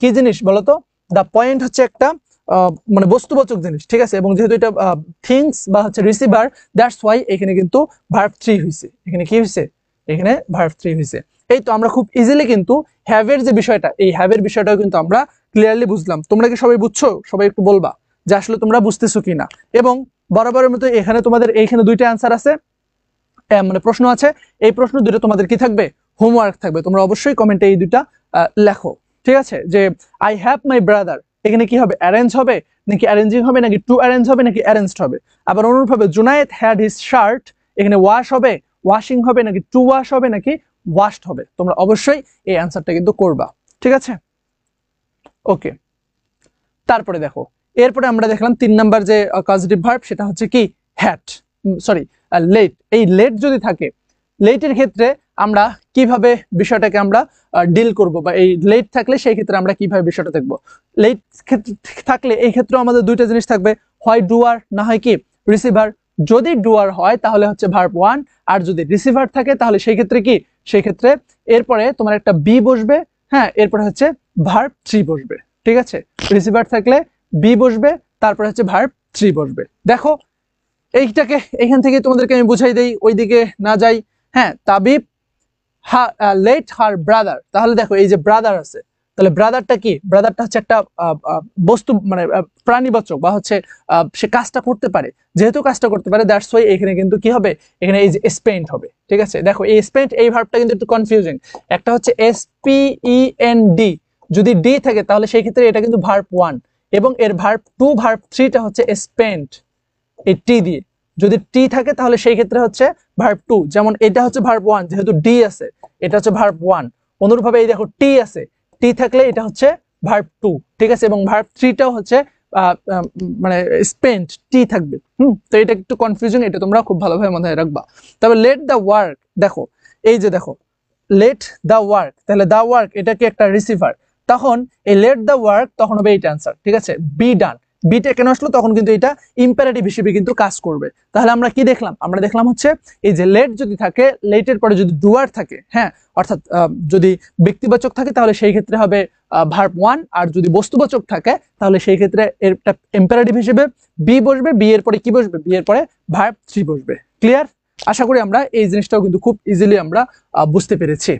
কি জিনিস বলতো, দ্য পয়েন্ট হচ্ছে একটা মানে বস্তুবাচক জিনিস, ঠিক আছে, এবং যেহেতু এটা থিংস বা হচ্ছে রিসিভার, দ্যাটস ওয়াই এখানে কিন্তু ভার্ব 3 হইছে। এখানে কি হইছে, এখানে ভার্ব 3 হইছে। এই তো আমরা খুব ইজিলি কিন্তু হ্যাভের যে বিষয়টা, এই হ্যাভের বিষয়টাও কিন্তু আমরা ক্লিয়ারলি বুঝলাম। তোমরা কি সবাই বুঝছো? সবাই একটু বলবা যে আসলে তোমরা বুঝতেছো কিনা। এবং বরাবরের মতো এখানে তোমাদের এইখানে দুইটা অ্যান্সার আছে, মানে প্রশ্ন আছে, এই প্রশ্ন দুটো তোমাদের কি থাকবে, হোমওয়ার্ক থাকবে। তোমরা অবশ্যই কমেন্টে এই দুইটা লেখো, ঠিক আছে, যে আই হ্যাভ মাই ব্রাদার, এখানে কি হবে, অ্যারেঞ্জ হবে নাকি অ্যারেঞ্জিং হবে নাকি টু অ্যারেঞ্জ হবে নাকি অ্যারেঞ্জড হবে। আবার অনুরূপভাবে জুনায়েদ হ্যাড হিজ শার্ট, এখানে ওয়াশ হবে, ওয়াশিং হবে নাকি টু ওয়াশ হবে নাকি ওয়াশড হবে। তোমরা অবশ্যই এই অ্যান্সারটা কিন্তু করবা, ঠিক আছে, ওকে। তারপরে দেখো, এরপরে আমরা দেখলাম 3 নাম্বার যে কজেটিভ ভার্ব, সেটা হচ্ছে কি হ্যাড, সরি লেট। এই লেট যদি থাকে, লেটের ক্ষেত্রে আমরা কিভাবে বিষয়টাকে আমরা ডিল করব, বা এই লেট থাকলে সেই ক্ষেত্রে আমরা কিভাবে বিষয়টা দেখব। লেট থাকলে এই ক্ষেত্রে আমাদের দুইটা জিনিস থাকবে, হয় ডুয়ার না হয় কি রিসিভার। যদি ডুয়ার হয় তাহলে হচ্ছে ভার্ব ওয়ান, আর যদি রিসিভার থাকে তাহলে সেই ক্ষেত্রে কি, সেই ক্ষেত্রে এরপরে তোমার একটা বি বসবে, হ্যাঁ, এরপরে হচ্ছে ভার্ব 3 বসবে, ঠিক আছে, রিসিভার থাকলে বি বসবে, তারপরে হচ্ছে ভার্ব 3 বসবে। দেখো এইটাকে এখান থেকে তোমাদেরকে আমি বুঝাই দেই, ওইদিকে না যাই। হ্যাঁ, তাবিব লেট হার ব্রাদার, তাহলে দেখো এই যে ব্রাদার আছে, তাহলে ব্রাদারটা কি, ব্রাদারটা হচ্ছে একটা বস্তু মানে প্রাণীবাচক, বা হচ্ছে সে কাজটা করতে পারে, যেহেতু কাজটা করতে পারে দ্যাটস ওয়াই এখানে কিন্তু কি হবে, এখানে এই যে স্পেন্ট হবে, ঠিক আছে। দেখো এই স্পেন্ট এই ভার্বটা কিন্তু একটু কনফিউজিং, একটা হচ্ছে SPEND, যদি ডি থাকে তাহলে সেই ক্ষেত্রে এটা কিন্তু ভার্ব 1, এবং এর ভার্ব 2 ভার্ব 3টা হচ্ছে স্পেন্ট এই টি দিয়ে, যদি টি থাকে তাহলে সেই ক্ষেত্রে হচ্ছে ভার্ব 2, যেমন এটা হচ্ছে ভার্ব 1 যেহেতু ডি আছে, এটা হচ্ছে ভার্ব 1। অনুরূপভাবে এই দেখো টি আছে, টি থাকলে এটা হচ্ছে ভার্ব 2, ঠিক আছে, এবং ভার্ব 3টাও হচ্ছে মানে স্পেন্ট টি থাকবে। তো এটা একটু কনফিউজিং, এটা তোমরা খুব ভালোভাবে মাথায় রাখবা। তবে লেট দ্য ওয়ার্ক, দেখো এই যে দেখো লেট দ্য ওয়ার্ক, তাহলে দ্য ওয়ার্ক এটা কি একটা রিসিভার, তখন এই লেট দ্য ওয়ার্ক তখন হবে এইটা অ্যান্সার, ঠিক আছে, বি ডান। বিটা কেন আসলো, তখন কিন্তু এটা ইম্পারেটিভ হিসেবে কিন্তু কাজ করবে। তাহলে আমরা কি দেখলাম, আমরা দেখলাম হচ্ছে এই যে লেট যদি থাকে, লেটের পরে যদি ডুয়ার থাকে, হ্যাঁ, অর্থাৎ যদি ব্যক্তিবাচক থাকে তাহলে সেই ক্ষেত্রে হবে ভার্ব 1, আর যদি বস্তুবাচক থাকে তাহলে সেই ক্ষেত্রে এটা ইম্পারেটিভ হিসেবে বি বসবে, বি এর পরে কি বসবে, বি এর পরে ভার্ব 3 বসবে। ক্লিয়ার? আশা করি আমরা এই জিনিসটাও কিন্তু খুব ইজিলি আমরা বুঝতে পেরেছি।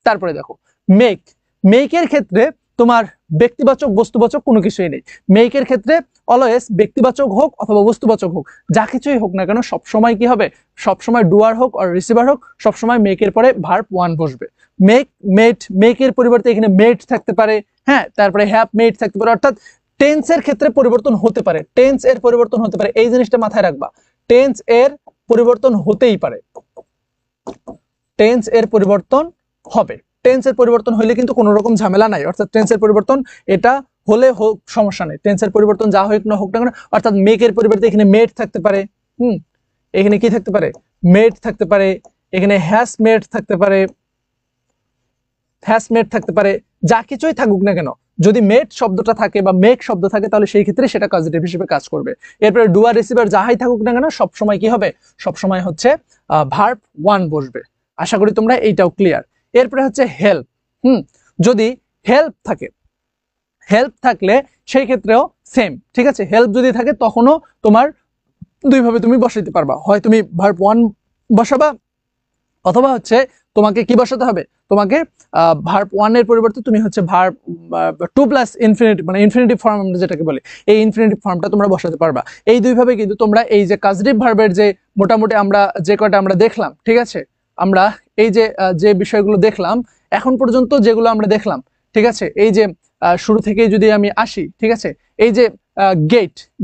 তারপরে দেখো মেক, মেকের ক্ষেত্রে তোমার ব্যক্তিবাচক বস্তুবাচক কোনো কিছুই নেই। মেকের ক্ষেত্রে অলওয়েজ ব্যক্তিবাচক হোক অথবা বস্তুবাচক হোক, যা কিছুই হোক না কেন সবসময় কি হবে, সবসময় ডুয়ার হোক আর রিসিভার হোক, সবসময় মেকের পরে ভার্ব 1 বসবে। মেক, মেড, মেকের পরিবর্তে এখানে মেড থাকতে পারে, হ্যাঁ, তারপরে হ্যাভ মেড থাকতে পারে, অর্থাৎ টেন্সের ক্ষেত্রে পরিবর্তন হতে পারে, টেন্স এর পরিবর্তন হতে পারে, এই জিনিসটা মাথায় রাখবা, টেন্স এর পরিবর্তন হতেই পারে, টেন্স এর পরিবর্তন হবে। টেন্সের পরিবর্তন হইলে কিন্তু কোনো রকম ঝামেলা নাই, অর্থাৎ টেন্সের পরিবর্তন এটা হলে হোক সমস্যা নেই, টেন্সের পরিবর্তন যা হোক না কেন, অর্থাৎ মেকের পরিবর্তে এখানে মেড থাকতে পারে, এখানে কি থাকতে পারে, মেড থাকতে পারে, এখানে হ্যাজ মেড থাকতে পারে, হ্যাজ মেড থাকতে পারে, যা কিছুই থাকুক না কেন, যদি মেড শব্দটা থাকে বা মেক শব্দ থাকে তাহলে সেই ক্ষেত্রে সেটা কজেটিভ হিসেবে কাজ করবে। এরপরে ডুয়ার রিসিভার যাহাই থাকুক না কেন সবসময় কি হবে, সবসময় হচ্ছে ভার্ব 1 বসবে। আশা করি তোমরা এইটাও ক্লিয়ার। এরপরে হচ্ছে হেল্প, যদি হেল্প থাকে, হেল্প থাকলে সেই ক্ষেত্রেও সেম, ঠিক আছে, হেল্প যদি থাকে তখনও তোমার দুইভাবে তুমি বসাইতে পারবা, হয় তুমি ভার্ব 1 বসাবা, অথবা হচ্ছে তোমাকে কি বসাতে হবে, তোমাকে ভার্ব 1 এর পরিবর্তে তুমি হচ্ছে ভার্ব 2 প্লাস ইনফিনিটিভ মানে ইনফিনিটিভ ফর্ম আমরা যেটাকে বলি এই ইনফিনিটিভ ফর্মটা তোমরা বসাতে পারবা। এই দুইভাবে কিন্তু তোমরা এই যে কাজটিভ ভার্বের যে মোটামুটি আমরা যে কয়টা আমরা দেখলাম, ঠিক আছে, আমরা এই যে বিষয়গুলো দেখলাম এখন পর্যন্ত যেগুলো আমরা দেখলাম, ঠিক আছে, এই যে শুরু থেকেই যদি আমি আসি, ঠিক আছে, এই যে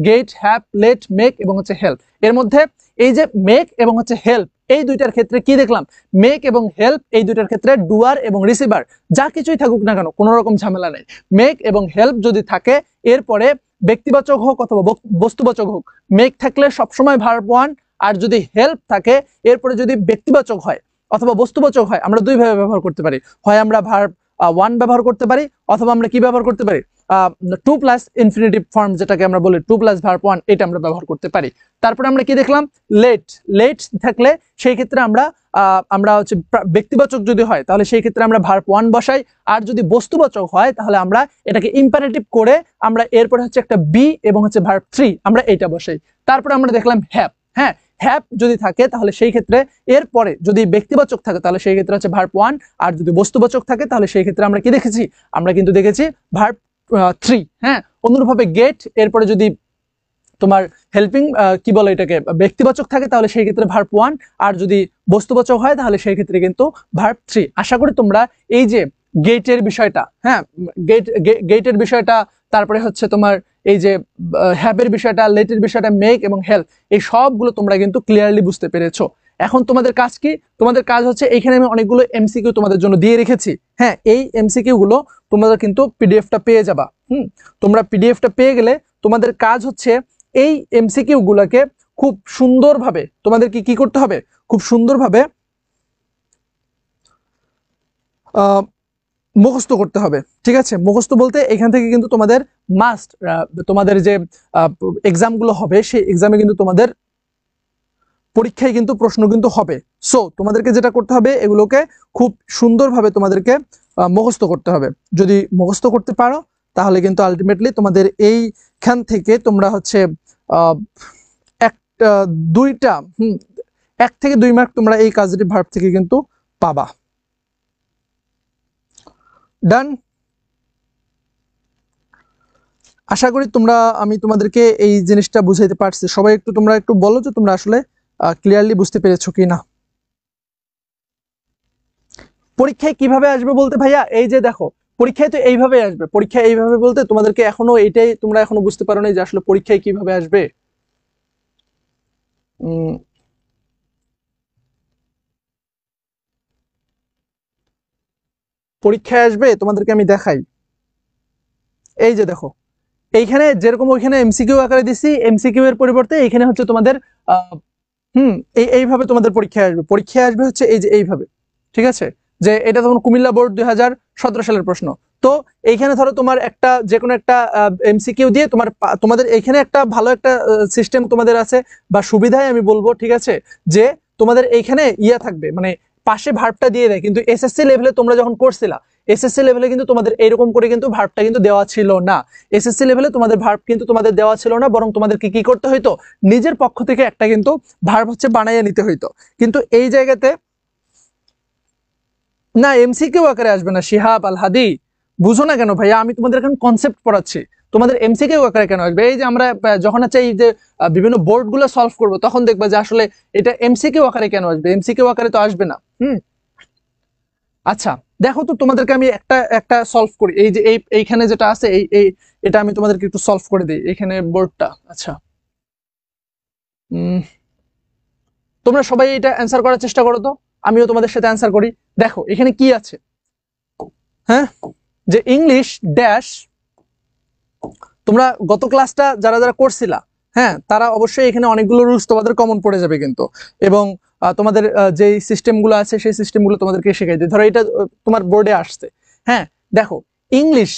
গেট হ্যাভ লেট মেক এবং হচ্ছে হেল্প, এর মধ্যে এই যে মেক এবং হচ্ছে হেল্প এই দুইটার ক্ষেত্রে কি দেখলাম, মেক এবং হেল্প এই দুইটার ক্ষেত্রে ডুয়ার এবং রিসিভার যা কিছুই থাকুক না কেন কোনো রকম ঝামেলা নেই। মেক এবং হেল্প যদি থাকে এরপরে ব্যক্তিবাচক হোক অথবা বস্তুবাচক হোক, মেক থাকলে সবসময় ভার্ব 1, আর যদি হেল্প থাকে এরপরে যদি ব্যক্তিবাচক হয় অথবা বস্তুবাচক হয় আমরা দুইভাবে ব্যবহার করতে পারি। হয় আমরা ভার্ব 1 ব্যবহার করতে পারি অথবা আমরা কি ব্যবহার করতে পারি 2 প্লাস ইনফিনিটিভ ফর্ম যেটাকে আমরা বলি 2 প্লাস ভার্ব 1 এটা আমরা ব্যবহার করতে পারি। তারপরে আমরা কি দেখলাম, লেট থাকলে সেই ক্ষেত্রে আমরা হচ্ছে ব্যক্তিবাচক যদি হয় তাহলে সেই ক্ষেত্রে আমরা ভার্ব 1 বসাই, আর যদি বস্তুবাচক হয় তাহলে আমরা এটাকে ইম্পারেটিভ করে আমরা এরপরে হচ্ছে একটা বি এবং হচ্ছে ভার্ব 3 আমরা এইটা বসাই। তারপরে আমরা দেখলাম হ্যাভ যদি থাকে তাহলে সেই ক্ষেত্রে এরপরে যদি ব্যক্তিবাচক থাকে তাহলে সেই ক্ষেত্রে হচ্ছে ভার্ব 1, আর যদি বস্তুবাচক থাকে তাহলে সেই ক্ষেত্রে আমরা কি দেখেছি, আমরা কিন্তু দেখেছি ভার্ব 3। হ্যাঁ, অনুরূপভাবে গেট এরপরে যদি তোমার হেল্পিং কি বলে এটাকে ব্যক্তিবাচক থাকে তাহলে সেই ক্ষেত্রে ভার্ব 1, আর যদি বস্তুবাচক হয় তাহলে সেই ক্ষেত্রে কিন্তু ভার্ব 3। আশা করি তোমরা এই যে গেটের বিষয়টা, হ্যাঁ গেটের বিষয়টা, তারপরে হচ্ছে তোমার এই যে হ্যাভের বিষয়টা, লেটের বিষয়টা, মেক এবং হেল্প এই সবগুলো তোমরা কিন্তু ক্লিয়ারলি বুঝতে পেরেছো। এখন তোমাদের কাজ কি, তোমাদের কাজ হচ্ছে এইখানে আমি অনেকগুলো এমসিকিউ তোমাদের জন্য দিয়ে রেখেছি। হ্যাঁ, এই এমসিকিউ গুলো তোমরা কিন্তু পিডিএফটা পেয়ে যাবা। তোমরা পিডিএফটা পেয়ে গেলে তোমাদের কাজ হচ্ছে এই এমসিকিউ গুলোকে খুব সুন্দরভাবে তোমাদেরকে কি করতে হবে, খুব সুন্দরভাবে মুখস্থ করতে হবে। ঠিক আছে, মুখস্থ বলতে এখান থেকে কিন্তু তোমাদের মাস্ট তোমাদের যে এক্সামগুলো হবে সেই এক্সামে কিন্তু তোমাদের পরীক্ষায় কিন্তু প্রশ্ন কিন্তু হবে। সো তোমাদেরকে যেটা করতে হবে এগুলোকে খুব সুন্দরভাবে তোমাদেরকে মুখস্থ করতে হবে। যদি মুখস্থ করতে পারো তাহলে কিন্তু আলটিমেটলি তোমাদের এইখান থেকে তোমরা হচ্ছে 1 থেকে 2 মার্ক তোমরা এই কাজের ভার্ব থেকে কিন্তু পাবা। ডান, আশা করি আমি তোমাদেরকে এই জিনিসটা বুঝাইতে পারছি। সবাই তোমরা একটু বলো যে তোমরা আসলে ক্লিয়ারলি বুঝতে পেরেছো কি না। পরীক্ষায় কিভাবে আসবে বলতে ভাইয়া, এই যে দেখো পরীক্ষায় তো এইভাবে আসবে। পরীক্ষায় এইভাবে বলতে তোমাদেরকে এখনো এইটাই তোমরা এখনো বুঝতে পারো না যে আসলে পরীক্ষায় কিভাবে আসবে। পরীক্ষায় আসবে তোমাদেরকে আমি দেখাই। এই যে দেখো এইখানে যেরকম ওইখানে এমসিকিউ আকারে দিছি, এমসিকিউ এর পরিবর্তে এইখানে হচ্ছে তোমাদের এইভাবে তোমাদের পরীক্ষায় আসবে। পরীক্ষায় আসবে হচ্ছে এই যে এইভাবে। ঠিক আছে, যে এটা তখন কুমিল্লা বোর্ড 2017 সালের প্রশ্ন। তো এইখানে ধরো তোমার একটা যে কোনো একটা এমসিকিউ দিয়ে তোমাদের এইখানে একটা ভালো একটা সিস্টেম তোমাদের আছে বা সুবিধায় আমি বলবো, ঠিক আছে, যে তোমাদের এইখানে থাকবে মানে পাশে ভার্বটা দিয়ে দেয়, কিন্তু এসএসসি লেভেলে তোমরা যখন করছিলা এসএসসি লেভেলে কিন্তু তোমাদের এইরকম করে কিন্তু ভার্বটা কিন্তু দেওয়া ছিল না। এসএসসি লেভেলে তোমাদের ভার্ব কিন্তু তোমাদের দেওয়া ছিল না, বরং তোমাদেরকে কি করতে হইতো, নিজের পক্ষ থেকে একটা কিন্তু ভার্ব হচ্ছে বানাইয়া নিতে হইতো। কিন্তু এই জায়গাতে না, এমসিকিউ আকারে আসবে না। শিহাব আল হাদি, বুঝো না কেন ভাইয়া, আমি তোমাদের এখন কনসেপ্ট পড়াচ্ছি, তোমাদের এমসিকিউ আকারে কেন আসবে? এই যে আমরা যখন হচ্ছে এই যে বিভিন্ন বোর্ডগুলো সলভ করব তখন দেখবা যে আসলে এটা এমসিকিউ আকারে কেন আসবে, এমসিকিউ আকারে তো আসবে না। আচ্ছা দেখো তো তোমাদেরকে আমি একটা সলভ করি। এই যে এইখানে যেটা আছে এটা আমি তোমাদেরকে একটু সলভ করে দিই, এখানে বোর্ডটা। আচ্ছা তোমরা সবাই এটা অ্যান্সার করার চেষ্টা করো তো, আমিও তোমাদের সাথে অ্যান্সার করি। দেখো এখানে কি আছে, হ্যাঁ, যে ইংলিশ ড্যাশ, তোমরা গত ক্লাসটা যারা যারা করছিলা, হ্যাঁ, তারা অবশ্যই এখানে অনেকগুলো রুলস তোমাদের কমন পড়ে যাবে কিন্তু, এবং তোমাদের যে সিস্টেমগুলো আছে সেই সিস্টেমগুলো তোমাদেরকে শেখাই দিই। ধরো এটা তোমার বোর্ডে আসছে, হ্যাঁ, দেখো English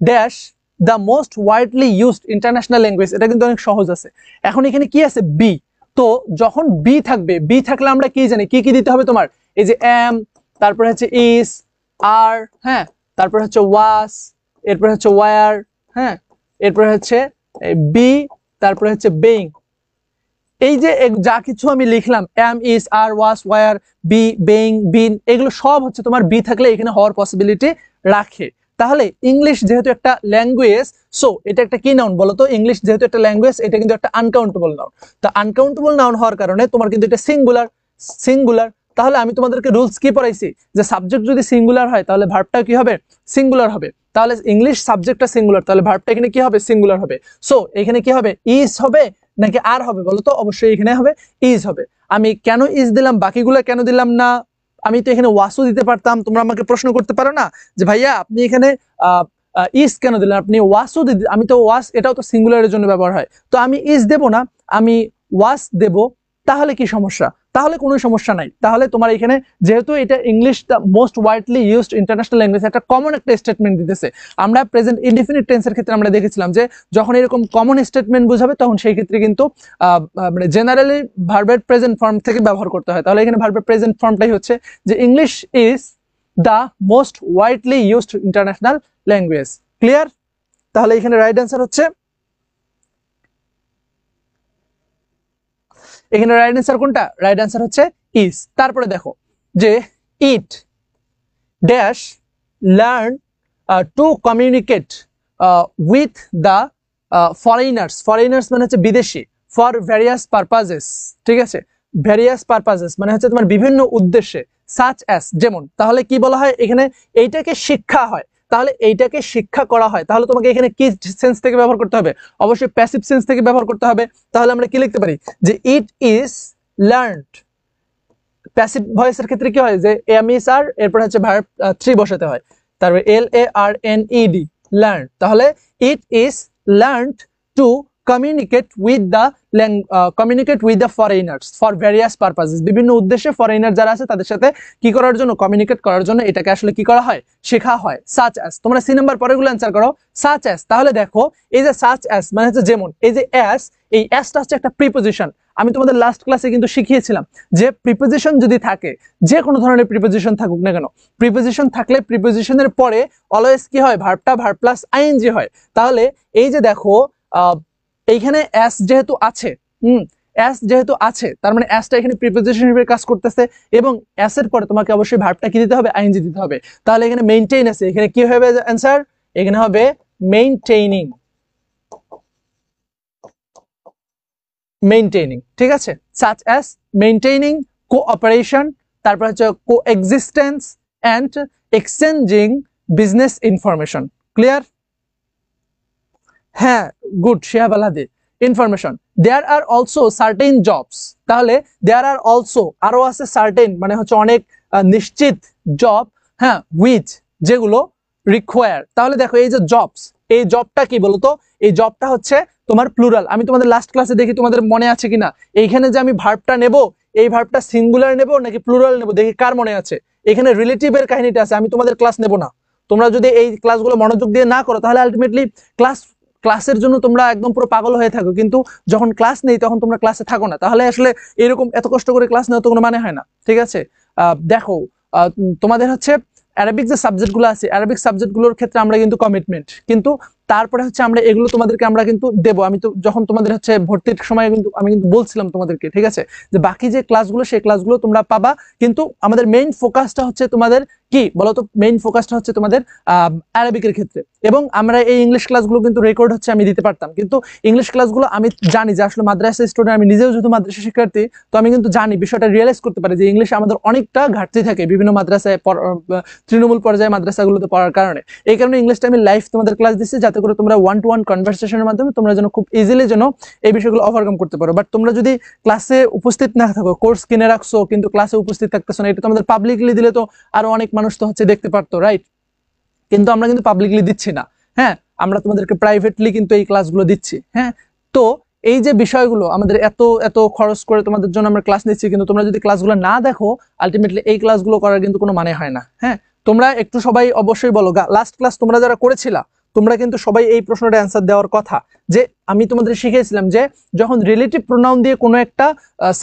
dash the most widely used international language, এটা কিন্তু অনেক সহজ আছে। এখন এখানে কি আছে, বি। তো যখন বি থাকবে, বি থাকলে আমরা কি জানি কি কি দিতে হবে তোমার, এই যে এম, তারপরে হচ্ছে ইস, আর, হ্যাঁ, তারপরে হচ্ছে ওয়াস, এরপরে হচ্ছে ওয়ার, হ্যাঁ, এরপরে হচ্ছে বি, তারপরে হচ্ছে বেইং। এই যে যা কিছু আমি লিখলাম am, is, are, was, were, be, being, been, এগুলো সব হচ্ছে তোমার বি থাকলে এখানে হওয়ার পসিবিলিটি রাখে। তাহলে ইংলিশ যেহেতু একটা ল্যাঙ্গুয়েজ, সো এটা একটা কি নাউন বলতো? ইংলিশ যেহেতু একটা ল্যাঙ্গুয়েজ, এটা কিন্তু একটা আনকাউন্টেবল নাউন। তো আনকাউন্টেবল নাউন হওয়ার কারণে তোমার কিন্তু এটা সিঙ্গুলার। তাহলে আমি তোমাদেরকে রুলস কি পড়াইছি, যে সাবজেক্ট যদি সিঙ্গুলার হয় তাহলে ভার্বটা কি হবে? সিঙ্গুলার হবে। তাহলে ইংলিশ সাবজেক্টটা সিঙ্গুলার, তাহলে ভার্বটা এখানে কি হবে? সিঙ্গুলার হবে। সো এখানে কি হবে? ইজ হবে নাকি আর হবে বলো তো? অবশ্যই এখানে হবে ইজ হবে। আমি কেন ইজ দিলাম, বাকিগুলো কেন দিলাম না? আমি তো এখানে ওয়াসও দিতে পারতাম। তোমরা আমাকে প্রশ্ন করতে পারো না যে ভাইয়া আপনি এখানে ইজ কেন দিলেন, আপনি ওয়াসও দিতে। আমি তো ওয়াস, এটাও তো সিঙ্গুলারের জন্য ব্যবহার হয়, তো আমি ইজ দেব না, আমি ওয়াস দেব। তাহলে কি সমস্যা? তাহলে কোনো সমস্যা নাই। তাহলে তোমার এখানে যেহেতু এটা English the most widely used international language, একটা কমন একটা স্টেটমেন্ট দিতেছে। আমরা প্রেজেন্ট ইনডিফিনিট টেন্সের ক্ষেত্রে আমরা দেখেছিলাম যে যখন এরকম কমন স্টেটমেন্ট বোঝাবে তখন সেই ক্ষেত্রে কিন্তু মানে জেনারেলি ভার্বের প্রেজেন্ট ফর্ম থেকে ব্যবহার করতে হয়। তাহলে এখানে ভার্বের প্রেজেন্ট ফর্মটাই হচ্ছে যে English is the most widely used international language. Clear? তাহলে এখানে রাইট অ্যান্সার হচ্ছে, এখানে রাইট অ্যান্সার কোনটা? রাইট অ্যান্সার হচ্ছে ইজ। তারপরে দেখো যে it dash learn to communicate with the foreigners মানে হচ্ছে বিদেশি, ফর ভ্যারিয়াস পারপাজেস। ঠিক আছে, ভ্যারিয়াস পারপাজেস মানে হচ্ছে তোমার বিভিন্ন উদ্দেশ্যে, সাচ অ্যাস যেমন। তাহলে কি বলা হয় এখানে? এইটাকে শিক্ষা হয়। তাহলে এইটাকে শিক্ষা করা হয়, তাহলে তোমাকে এখানে কি সেন্স থেকে ব্যবহার করতে হবে? অবশ্যই প্যাসিভ সেন্স থেকে ব্যবহার করতে হবে। তাহলে আমরা কি লিখতে পারি যে ইট ইজ লার্নড। প্যাসিভ ভয়েসের ক্ষেত্রে কি হয় যে এম ইজ আর, এরপর হচ্ছে ভার্ব 3 বসাতে হয়, তারপরে LARNED লার্ন। তাহলে it is learned to communicate with the foreigners for various purposes. বিভিন্ন উদ্দেশ্যে ফরেনার যারা আছে তাদের সাথে কি করার জন্য? কমিউনিকেট করার জন্য এটাকে আসলে কি করা হয়? শেখা হয়। সাচ অ্যাস, তোমরা সি নাম্বার পরেগুলো অ্যান্সার করো। সাচ অ্যাস, তাহলে দেখো এই যে সাচ অ্যাস মানে হচ্ছে যেমন, এই যে অ্যাস, এই অ্যাসটা হচ্ছে একটা প্রিপোজিশন। আমি তোমাদের লাস্ট ক্লাসে কিন্তু শিখিয়েছিলাম যে প্রিপোজিশন যদি থাকে, যে কোনো ধরনের প্রিপোজিশন থাকুক না কেন, প্রিপোজিশন থাকলে প্রিপোজিশনের পরে অলওয়েজ কি হয়? ভার্বটা ভার্ব প্লাস আইএনজি হয়। তাহলে এই যে দেখো এইখানে অ্যাস যেহেতু আছে, অ্যাস যেহেতু আছে, তার মানে অ্যাসটা এখানে প্রিপোজিশন হিসেবে কাজ করতেছে, এবং অ্যাসের পরে তোমাকে অবশ্যই ভার্বটা কি দিতে হবে? আইএনজি দিতে হবে। তাহলে এখানে মেইনটেইন আছে, এখানে কি হবে অ্যান্সার? এখানে হবে মেইনটেইনিং। মেইনটেইনিং, ঠিক আছে? সাচ অ্যাস, মেইনটেইনিং, কোঅপারেশন, তারপর হচ্ছে coexistence and exchanging business information. Clear? হ্যাঁ, গুড শিহাবালাদি। Information, there are also certain jobs. তাহলে দেয়ার আর অলসো, আরো আছে, সার্টেন মানে হচ্ছে অনেক নিশ্চিত, জব, হ্যাঁ, উইচ যেগুলো রিকোয়ার। তাহলে দেখো এই যে জবস, এই জবটা কি বলতো? এই জবটা হচ্ছে তোমার প্লুরাল। আমি তোমাদের লাস্ট ক্লাসে দেখি তোমাদের মনে আছে কিনা, এইখানে যে আমি ভার্বটা নেব, এই ভার্বটা সিঙ্গুলার নেব নাকি প্লুরাল নেব, দেখি কার মনে আছে। এখানে রিলেটিভের কাহিনীটা আছে, আমি তোমাদের ক্লাস নেব না। তোমরা যদি এই ক্লাসগুলো মনোযোগ দিয়ে না করো তাহলে আলটিমেটলি ক্লাসের জন্য তোমরা একদম পুরো পাগল হয়ে থাকো, কিন্তু যখন ক্লাস নেই তখন তোমরা ক্লাসে থাকো না। তাহলে আসলে এরকম এত কষ্ট করে ক্লাস নেওয়া তো কোনো মানে হয় না। ঠিক আছে, দেখো তোমাদের হচ্ছে অ্যারাবিক যে সাবজেক্টগুলো আছে, অ্যারাবিক সাবজেক্টগুলোর ক্ষেত্রে আমরা কিন্তু কমিটমেন্ট, কিন্তু তারপরে হচ্ছে আমরা এগুলো তোমাদেরকে আমরা কিন্তু দেবো। আমি তো যখন তোমাদের হচ্ছে ভর্তির সময় কিন্তু আমি কিন্তু বলছিলাম তোমাদেরকে, ঠিক আছে, যে বাকি যে ক্লাসগুলো সেই ক্লাসগুলো তোমরা পাবা, কিন্তু আমাদের মেইন ফোকাসটা হচ্ছে তোমাদের কি বলতো? মেইন ফোকাসটা হচ্ছে তোমাদের অ্যারাবিকের ক্ষেত্রে। এবং আমরা এই ইংলিশ ক্লাসগুলো কিন্তু রেকর্ড হচ্ছে আমি দিতে পারতাম, কিন্তু ইংলিশ ক্লাসগুলো আমি জানি যে আসলে মাদ্রাসা স্টুডেন্ট, আমি নিজেও যেহেতু মাদ্রাসা শিক্ষার্থী, তো আমি কিন্তু জানি বিষয়টা রিয়েলাইজ করতে পারি যে ইংলিশে আমাদের অনেকটা ঘাটতি থাকে বিভিন্ন মাদ্রাসায়, তৃণমূল পর্যায়ে মাদ্রাসাগুলোতে পড়ার কারণে। এই কারণে ইংলিশটা আমি লাইভ তোমাদের ক্লাস দিচ্ছি, যাতে করে তোমরা 1-to-1 কনভারসেশনের মাধ্যমে তোমরা যেন খুব ইজিলি যেন এই বিষয়গুলো ওভারকাম করতে পারো। বাট তোমরা যদি ক্লাসে উপস্থিত না থাকো, কোর্স কিনে রাখছো কিন্তু ক্লাসে উপস্থিত থাকতেছো না, এটা তোমাদের পাবলিকলি দিলে তো আরো অনেক মানুষ তো হচ্ছে দেখতে পারতো, রাইট? কিন্তু আমরা কিন্তু পাবলিকলি দিচ্ছি না, হ্যাঁ, আমরা তোমাদেরকে প্রাইভেটলি কিন্তু এই ক্লাসগুলো দিচ্ছি। হ্যাঁ, তো এই যে বিষয়গুলো আমাদের এত এত খরচ করে তোমাদের জন্য আমরা ক্লাস নিচ্ছি, কিন্তু তোমরা যদি ক্লাসগুলো না দেখো আলটিমেটলি এই ক্লাসগুলো করার কিন্তু কোনো মানে হয় না। হ্যাঁ, তোমরা একটু সবাই অবশ্যই বলো, লাস্ট ক্লাস তোমরা যারা করেছিলা তোমরা কিন্তু সবাই এই প্রশ্নটা অ্যান্সার দেওয়ার কথা, যে আমি তোমাদের শিখিয়েছিলাম যে যখন রিলেটিভ প্রোনাউন দিয়ে কোনো একটা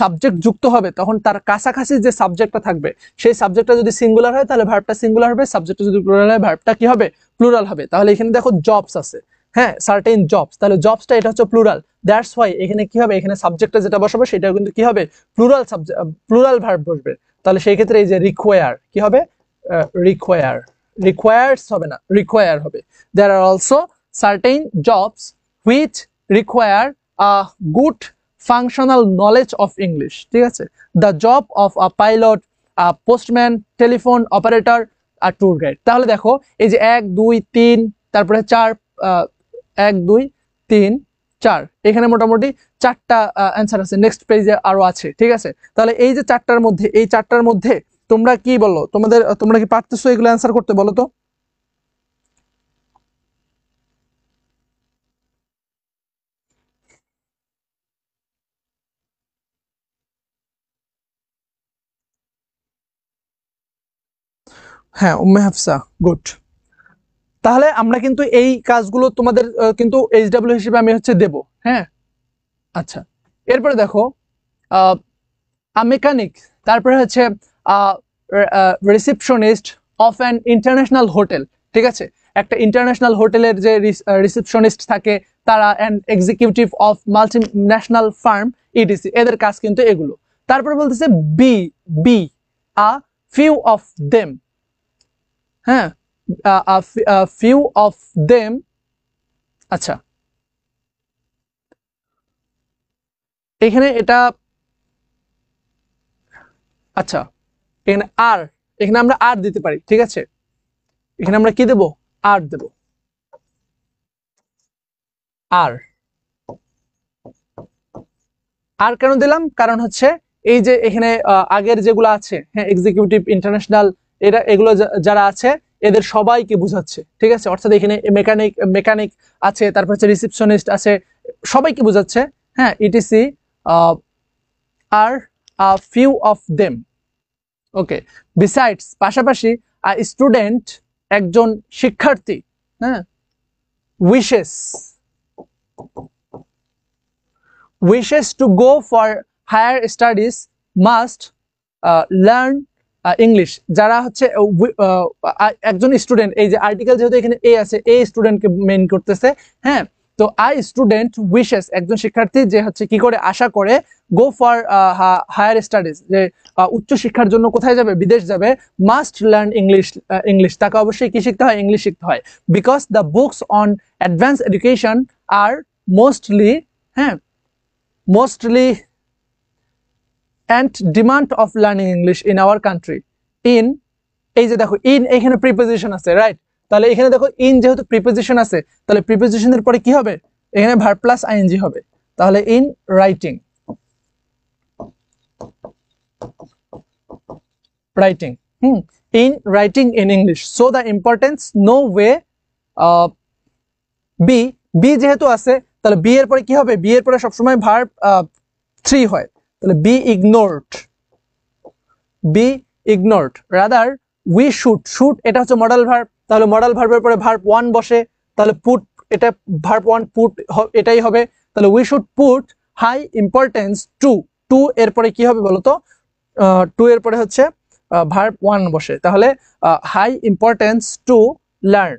সাবজেক্ট যুক্ত হবে তখন তার কাছাকাছি যে সাবজেক্টটা থাকবে সেই সাবজেক্টটা যদি সিঙ্গুলার হয় তাহলে ভার্বটা সিঙ্গুলার হবে, সাবজেক্টটা যদি প্লুরাল হয় ভার্বটা কি হবে? প্লুরাল হবে। তাহলে এখানে দেখো জবস আছে, হ্যাঁ সার্টেন জবস, তাহলে জবসটা এটা হচ্ছে প্লুরাল, দ্যাটস ওয়াই এখানে কি হবে, এখানে সাবজেক্টটা যেটা বসাবো সেটাও কিন্তু কি হবে, প্লুরাল সাবজেক্ট, প্লুরাল ভার্ব বসবে। তাহলে সেই ক্ষেত্রে এই যে রিকোয়ার কি হবে, রিকোয়ার, রিকোয়ার্স হবে না, রিকোয়ার হবে। There are also certain jobs which require a good functional knowledge of English, ঠিক আছে। The job of a pilot, postman, telephone operator আর ট্যুর গাইড। তাহলে দেখো এই যে 1 2 3 তারপরে 4, 1 2 3 4, এখানে মোটামুটি 4টা অ্যান্সার আছে, নেক্সট পেজে আরো আছে, ঠিক আছে। তাহলে এই যে 4টার মধ্যে, এই 4টার মধ্যে তোমরা কি বলো, তোমরা কি পারতেছো এগুলো অ্যান্সার করতে, বলো তো? হ্যাঁ উম্মে হাফসা, গুড। তাহলে আমরা কিন্তু এই কাজগুলো তোমাদের কিন্তু এইচডব্লিউ হিসেবে আমি হচ্ছে দেব, হ্যাঁ। আচ্ছা, এরপরে দেখো মেকানিক, তারপরে হচ্ছে receptionist of an international hotel, ঠিক আছে। একটা ইন্টারন্যাশনাল হোটেলের যে রিসেপশনিস্ট থাকে তারা, and executive of multinational firm etc, এদের কাজ কিন্তু এগুলো। তারপরে বলতেছে be, be a few of them, হ্যাঁ ফিউ অফ দেম। আচ্ছা, এখানে এটা, আচ্ছা এখানে আর, এখানে আমরা আর দিতে পারি, ঠিক আছে। এখানে আমরা কি দেব, আর দেব, আর। আর কেন দিলাম, কারণ হচ্ছে এই যে এখানে আগের যেগুলো আছে, হ্যাঁ এক্সিকিউটিভ, ইন্টারন্যাশনাল, এগুলো যারা আছে এদের সবাইকে বোঝাচ্ছে, ঠিক আছে। অর্থাৎ এখানে মেকানিক আছে, তারপর হচ্ছে রিসেপশনিস্ট আছে, সবাইকে বোঝাচ্ছে, হ্যাঁ ইটিসি আর few of them. Okay, besides, পাশাপাশি স্টুডেন্ট, একজন শিক্ষার্থী, হ্যাঁ wishes to go for higher studies must learn English। যারা হচ্ছে একজন স্টুডেন্ট, এই যে আর্টিকেল যেহেতু এখানে এ আছে, এ স্টুডেন্টকে মেইন করতেছে, হ্যাঁ। তো স্টুডেন্ট উইশেস, একজন শিক্ষার্থী যে হচ্ছে কি করে, আশা করে, গো ফর হায়ার স্টাডিজ, যে উচ্চ শিক্ষার জন্য কোথায় যাবে, বিদেশ যাবে, মাস্ট লার্ন ইংলিশ, তাকে অবশ্যই কি শিখতে হয়, ইংলিশ শিখতে হয়। Because the books on advance education are mostly, হ্যাঁ mostly and demand of learning English in our country in, এই যে দেখো ইন, এখানে প্রিপোজিশন আছে, রাইট। তাহলে এখানে দেখো ইন যেহেতু প্রিপোজিশন আছে, তাহলে প্রিপোজিশনের পরে কি হবে, এখানে ভার্ব প্লাস আইএনজি হবে। তাহলে in writing, in writing in English, so the importance no way be যেহেতু আছে, তাহলে বি এর পরে কি হবে, বি এর পরে সবসময় ভার্ব 3 হয়, তাহলে be ignored, rather we should, এটা হচ্ছে মডাল ভার্ব, তাহলে মডাল ভার্বের পরে ভার্ব 1 বসে, তাহলে পুট, এটা ভার্ব 1 পুট এটাই হবে। তাহলে we should put high importance to এর পরে কি হবে বলতো, টু এর পরে হচ্ছে ভার্ব 1 বসে, তাহলে high importance to learn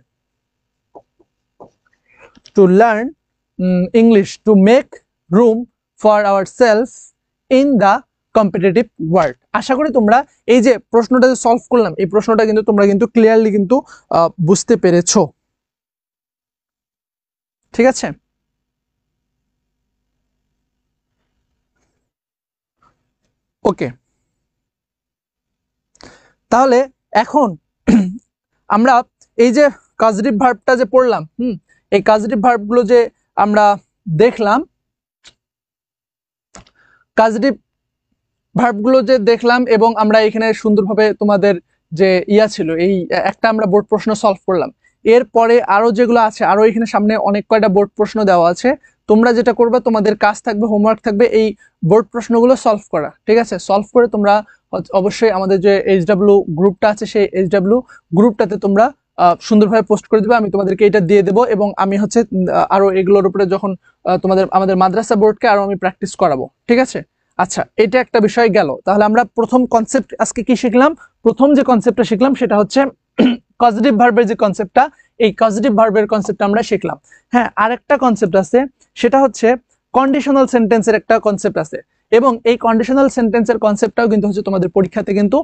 English to make room for ourselves in the competitive world। আশা করি তোমরা এই যে প্রশ্নটা যে সলভ করলাম, এই প্রশ্নটা কিন্তু তোমরা কিন্তু ক্লিয়ারলি কিন্তু বুঝতে পেরেছো, ঠিক আছে। ওকে, তাহলে এখন আমরা এই যে কাজরিভ ভার্বটা যে পড়লাম, এই কাজরিভ ভার্বগুলো যে আমরা দেখলাম, কাজরিভ ভার্বগুলো যে দেখলাম, এবং আমরা এখানে সুন্দরভাবে তোমাদের যে ছিল, এই একটা আমরা বোর্ড প্রশ্ন সলভ করলাম। এরপরে আরো যেগুলো আছে, আরো এখানে সামনে অনেক কয়টা বোর্ড প্রশ্ন দেওয়া আছে। তোমরা যেটা করবে, তোমাদের কাজ থাকবে, হোমওয়ার্ক থাকবে, এই বোর্ড প্রশ্নগুলো সলভ করা, ঠিক আছে। সলভ করে তোমরা অবশ্যই আমাদের যে এইচডব্লিউ গ্রুপটা আছে, সেই এইচডব্লিউ গ্রুপটাতে তোমরা সুন্দরভাবে পোস্ট করে দেবে, আমি তোমাদেরকে এটা দিয়ে দেবো, এবং আমি হচ্ছে আরো এগুলোর উপরে যখন আমাদের মাদ্রাসা বোর্ডকে আরো আমি প্র্যাকটিস করাবো, ঠিক আছে। আচ্ছা, এটা একটা বিষয় গেল। তাহলে আমরা প্রথম কনসেপ্ট আজকে কি শিখলাম, প্রথম যে কনসেপ্টটা শিখলাম সেটা হচ্ছে পজিটিভ ভার্বের যে কনসেপ্টটা, এই কজেটিভ ভার্বের কনসেপ্ট আমরা শিখলাম। হ্যাঁ, আরেকটা কনসেপ্ট আছে, সেটা হচ্ছে কন্ডিশনাল সেন্টেন্সের একটা কনসেপ্ট আছে, এবং এই কন্ডিশনাল সেন্টেন্সের কনসেপ্টটাও কিন্তু হচ্ছে তোমাদের পরীক্ষাতে কিন্তু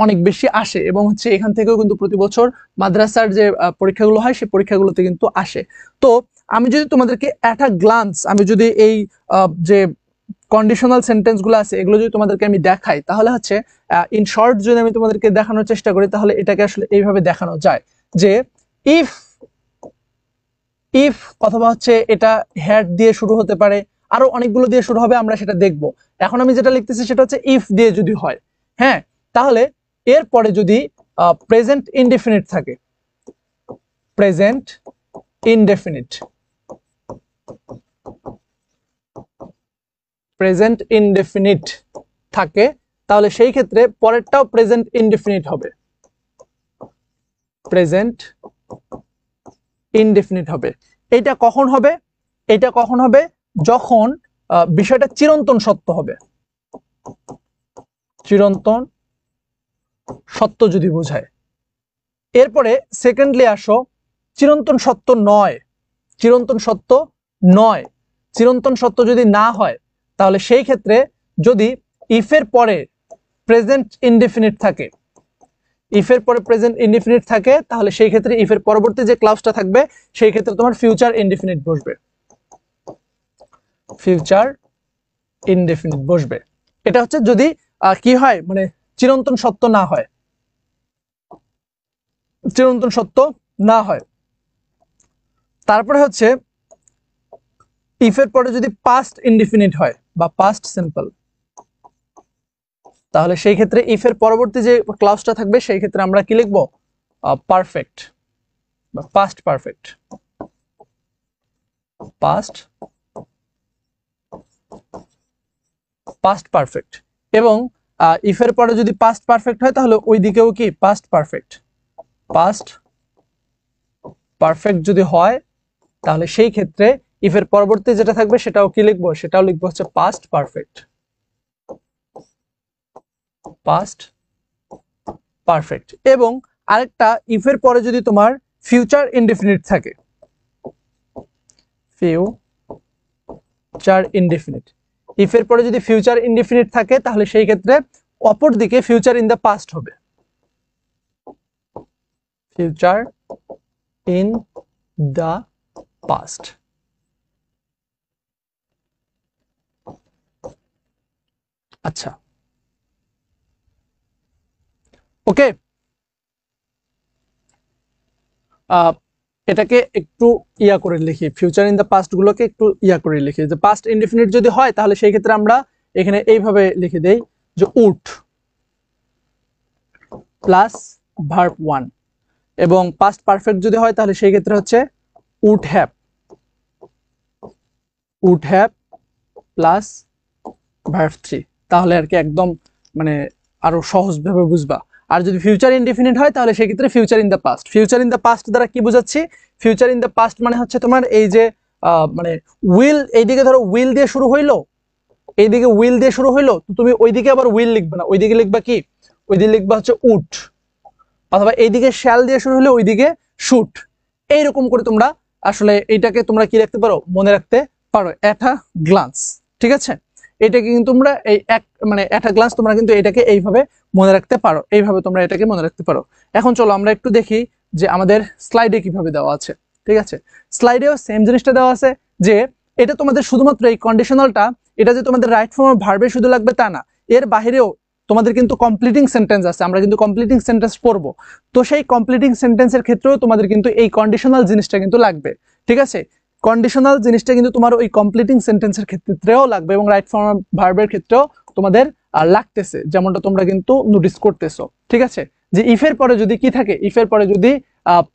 অনেক বেশি আসে, এবং হচ্ছে এখান থেকেও কিন্তু প্রতি বছর মাদ্রাসার যে পরীক্ষাগুলো হয় সেই পরীক্ষাগুলোতে কিন্তু আসে। তো আমি যদি তোমাদেরকে অ্যাট আ গ্লান্স আমি যদি এই যে কন্ডিশনাল সেন্টেন্সগুলো আছে এগুলো যদি তোমাদেরকে আমি দেখাই, তাহলে হচ্ছে ইন শর্ট যদি আমি তোমাদেরকে দেখানোর চেষ্টা করি, তাহলে এটাকে আসলে এইভাবে দেখানো যায় যে ইফ অথবা হচ্ছে এটা হ্যাড দিয়ে শুরু হতে পারে, আরো অনেকগুলো দিয়ে শুরু হবে, আমরা সেটা দেখব। এখন আমি যেটা লিখতেছি সেটা হচ্ছে ইফ দিয়ে যদি হয়, হ্যাঁ, তাহলে এরপরে যদি প্রেজেন্ট ইনডেফিনিট থাকে, প্রেজেন্ট ইনডেফিনিট, প্রেজেন্ট ইনডেফিনিট থাকে, তাহলে সেই ক্ষেত্রে পরেরটাও প্রেজেন্ট ইনডেফিনিট হবে, প্রেজেন্ট ইনডেফিনিট হবে। এটা কখন হবে? এটা কখন হবে? যখন বিষয়টা চিরন্তন সত্য হবে, চিরন্তন সত্য যদি বোঝায়। এরপরে সেকেন্ডলি আসো, চিরন্তন সত্য নয়, চিরন্তন সত্য নয়, চিরন্তন সত্য যদি না হয়, তাহলে সেই ক্ষেত্রে যদি ইফের পরে প্রেজেন্ট ইনডেফিনিট থাকে, ইফের পরে প্রেজেন্ট ইনডেফিনিট থাকে, তাহলে সেই ক্ষেত্রে ইফের পরবর্তী যে ক্লাউজটা থাকবে সেই ক্ষেত্রে তোমার ফিউচার ইনডেফিনিট বসবে, ফিউচার ইনডেফিনিট বসবে। এটা হচ্ছে যদি কি হয়, মানে চিরন্তন সত্য না হয়, চিরন্তন সত্য না হয়। তারপরে হচ্ছে ইফের পরে যদি পাস্ট ইনডেফিনিট হয় বা পাস্ট সিম্পল, তাহলে সেই ক্ষেত্রে ইফের পরবর্তী যে ক্লাউজটা থাকবে সেই ক্ষেত্রে আমরা কি লিখবো? পারফেক্ট বা past perfect, past past perfect. এবং ইফের পরে যদি পাস্ট পারফেক্ট হয় তাহলে ওই দিকেও কি পাস্ট পারফেক্ট, পাস্ট পারফেক্ট যদি হয় তাহলে সেই ক্ষেত্রে ইফের পরবর্তী যেটা থাকবে সেটাও কি লিখবো? সেটাও লিখবো হচ্ছে পাস্ট পারফেক্ট, পাস্ট পারফেক্ট। এবং আরেকটা, ইফের পরে যদি তোমার ফিউচার ইনডেফিনিট থাকে, ফিউচার ইনডেফিনিট, ইফের পরে যদি ফিউচার ইনডেফিনিট থাকে তাহলে সেই ক্ষেত্রে অপর দিকে ফিউচার ইন দ্য পাস্ট হবে, ফিউচার ইন দ্য পাস্ট। আচ্ছা, ওকে, এটাকে একটু ইয়া করে লিখি, ফিউচার ইন দ্য পাস্ট গুলোকে একটু ইয়া করে লিখি, যে পাস্ট ইনডেফিনিট যদি হয় তাহলে সেই ক্ষেত্রে আমরা এখানে এইভাবে লিখে দেই যে উড প্লাস ভার্ব ওয়ান, এবং পাস্ট পারফেক্ট যদি হয় তাহলে সেই ক্ষেত্রে হচ্ছে would have, would have plus verb three, তাহলে আর কি একদম মানে আরো সহজভাবে বুঝবা। আর যদি ফিউচার ইনডেফিনিট হয় তাহলে সেই ক্ষেত্রে future in the past. Future in the past দ্বারা কি বোঝাচ্ছি? ফিউচার ইন দ্য পাস্ট মানে হচ্ছে তোমার এই যে মানে উইল, এইদিকে ধরো উইল দিয়ে শুরু হইলো, এইদিকে উইল দিয়ে শুরু হইলো, তো তুমি ওইদিকে আবার উইল লিখবে না, ওইদিকে লিখবা কি? ওইদিকে লিখবা হচ্ছে উড, অথবা এইদিকে শ্যাল দিয়ে শুরু হলে ওইদিকে শুট। এইরকম করে তোমরা আসলে এইটাকে তোমরা কি রাখতে পারো? মনে রাখতে পারো, অ্যাট আ গ্লান্স। ঠিক আছে, এটাকে কিন্তু তোমরা এই এক মানে অ্যাট আ গ্লান্স তোমরা কিন্তু এটাকে এইভাবে মনে রাখতে পারো, এইভাবে তোমরা এটাকে মনে রাখতে পারো। এখন চলো আমরা একটু দেখি যে আমাদের স্লাইডে কিভাবে দেওয়া আছে। ঠিক আছে, স্লাইডেও সেম জিনিসটা দেওয়া আছে, যে এটা তোমাদের শুধুমাত্র এই কন্ডিশনালটা, এটা যে তোমাদের রাইট ফর্ম ভার্বে শুধু লাগবে তা না, এর বাহিরেও তোমাদের কিন্তু কমপ্লিটিং সেন্টেন্স আছে, আমরা কিন্তু কমপ্লিটিং সেন্টেন্স পড়বো। তো সেই কমপ্লিটিং সেন্টেন্সের ক্ষেত্রেও তোমাদের কিন্তু এই কন্ডিশনাল জিনিসটা কিন্তু লাগবে। ঠিক আছে, কন্ডিশনাল জিনিসটা কিন্তু তোমার ওই কমপ্লিটিং সেন্টেন্সের ক্ষেত্রেও লাগবে, এবং রাইট ফর্ম ভার্বের ক্ষেত্রেও তোমাদের লাগতেছে, যেমনটা তোমরা কিন্তু নোটিস করতেছো। ঠিক আছে, যে ইফের পরে যদি কি থাকে, ইফের পরে যদি